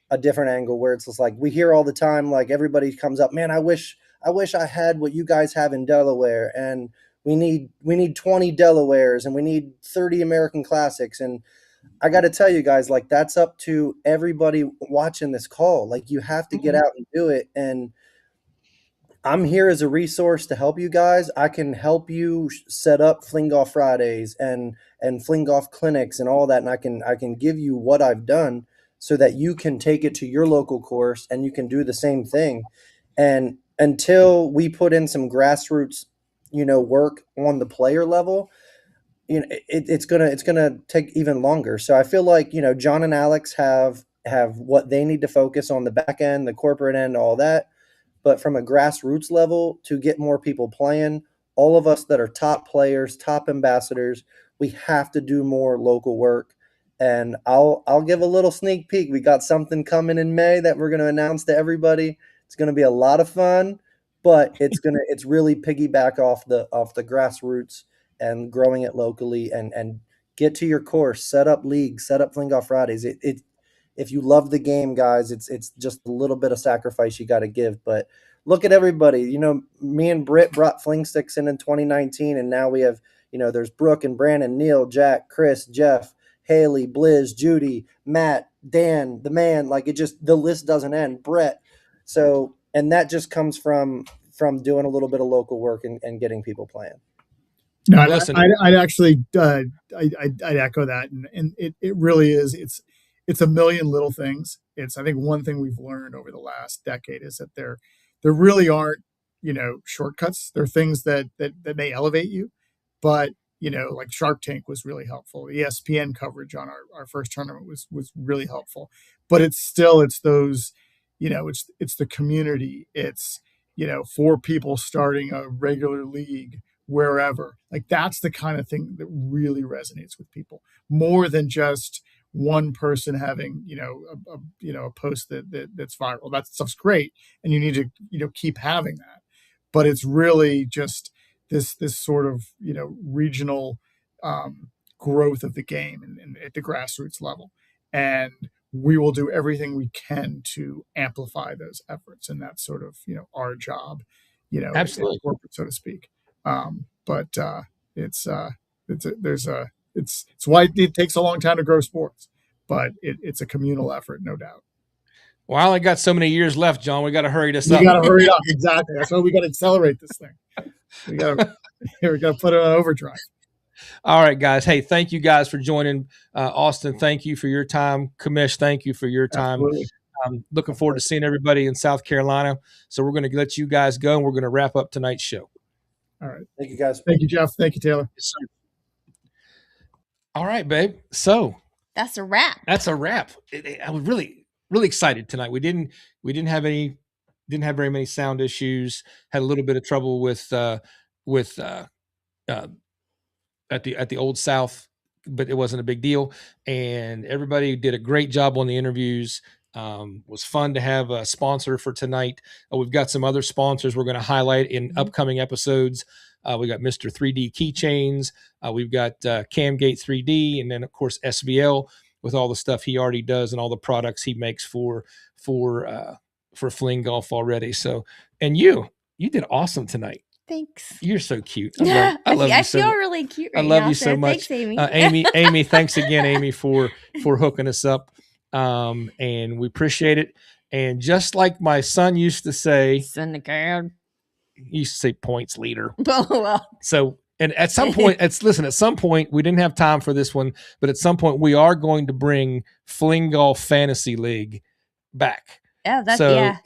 a different angle, where it's just like we hear all the time, like everybody comes up, man, I wish I had what you guys have in Delaware, and we need 20 Delawares, and we need 30 American Classics. And I got to tell you guys, like that's up to everybody watching this call. Like you have to get out and do it. And I'm here as a resource to help you guys. I can help you set up Fling Golf Fridays and Fling Golf clinics and all that, and I can give you what I've done so that you can take it to your local course and you can do the same thing. And until we put in some grassroots, work on the player level, it's gonna take even longer. So I feel like John and Alex have what they need to focus on, the back end, the corporate end, all that. But from a grassroots level, to get more people playing, all of us that are top players, top ambassadors, we have to do more local work. And I'll give a little sneak peek. We got something coming in May that we're going to announce to everybody. It's going to be a lot of fun, but it's really piggyback off the grassroots and growing it locally, and get to your course, set up leagues, set up Fling Golf Fridays. If you love the game, guys, it's just a little bit of sacrifice you got to give. But look at everybody. Me and Britt brought Fling Sticks in 2019, and now we have, there's Brooke and Brandon, Neil, Jack, Chris, Jeff, Haley, Blizz, Judy, Matt, Dan, the man. Like, the list doesn't end. Brett. So, and that just comes from doing a little bit of local work and getting people playing. No, I'd actually I'd echo that, and it really is. It's a million little things. I think one thing we've learned over the last decade is that there really aren't shortcuts. There are things that may elevate you, but like Shark Tank was really helpful. ESPN coverage on our first tournament was really helpful. But it's those, it's the community. It's 4 people starting a regular league wherever. Like, that's the kind of thing that really resonates with people, more than just one person having a post that's viral. That stuff's great, and you need to keep having that. But it's really just this sort of regional growth of the game and at the grassroots level, and we will do everything we can to amplify those efforts, and that's sort of our job, absolutely, corporate, so to speak. But it's why it takes a long time to grow sports, but it's a communal effort, no doubt. Well, I only got so many years left, John. We got to hurry this up. We got to hurry up. Exactly. That's why we got to accelerate this thing. We got to put it on overdrive. All right, guys. Hey, thank you guys for joining. Austin, thank you for your time. Commish, thank you for your time. Absolutely. I'm looking forward to seeing everybody in South Carolina. So we're going to let you guys go, and we're going to wrap up tonight's show. All right. Thank you, guys. Thank you, Jeff. Thank you, Taylor. Yes, sir. All right, babe. So that's a wrap. I was really, really excited tonight. We didn't have very many sound issues. Had a little bit of trouble with at the Old South, but it wasn't a big deal. And everybody did a great job on the interviews. Was fun to have a sponsor for tonight. We've got some other sponsors we're going to highlight in upcoming episodes. We got Mr. 3D Keychains. We've got Camgate 3D, and then of course SBL with all the stuff he already does and all the products he makes for Fling Golf already. So, and you did awesome tonight. Thanks. You're so cute. I love you so feel much. really cute right I love now, you so much. Thanks, Amy. Amy, thanks again, Amy, for hooking us up. And we appreciate it. And just like my son used to say, send the card. He used to say points leader. Oh, well. So, and at some point, at some point, we didn't have time for this one, but at some point we are going to bring Fling Golf Fantasy League back. Yeah, that's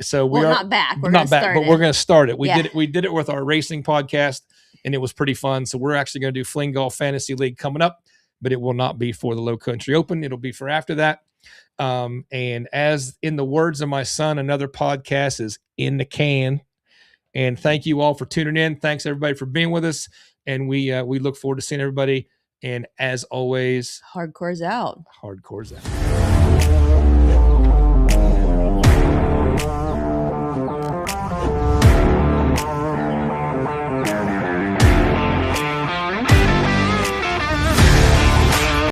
So we are not back. We're not back, but we're going to start it. We did it with our racing podcast, and it was pretty fun. So we're actually going to do Fling Golf Fantasy League coming up, but it will not be for the Low Country Open. It'll be for after that. And as in the words of my son, another podcast is in the can. And thank you all for tuning in. Thanks everybody for being with us. And we look forward to seeing everybody. And as always, hardcore's out. Hardcore's out.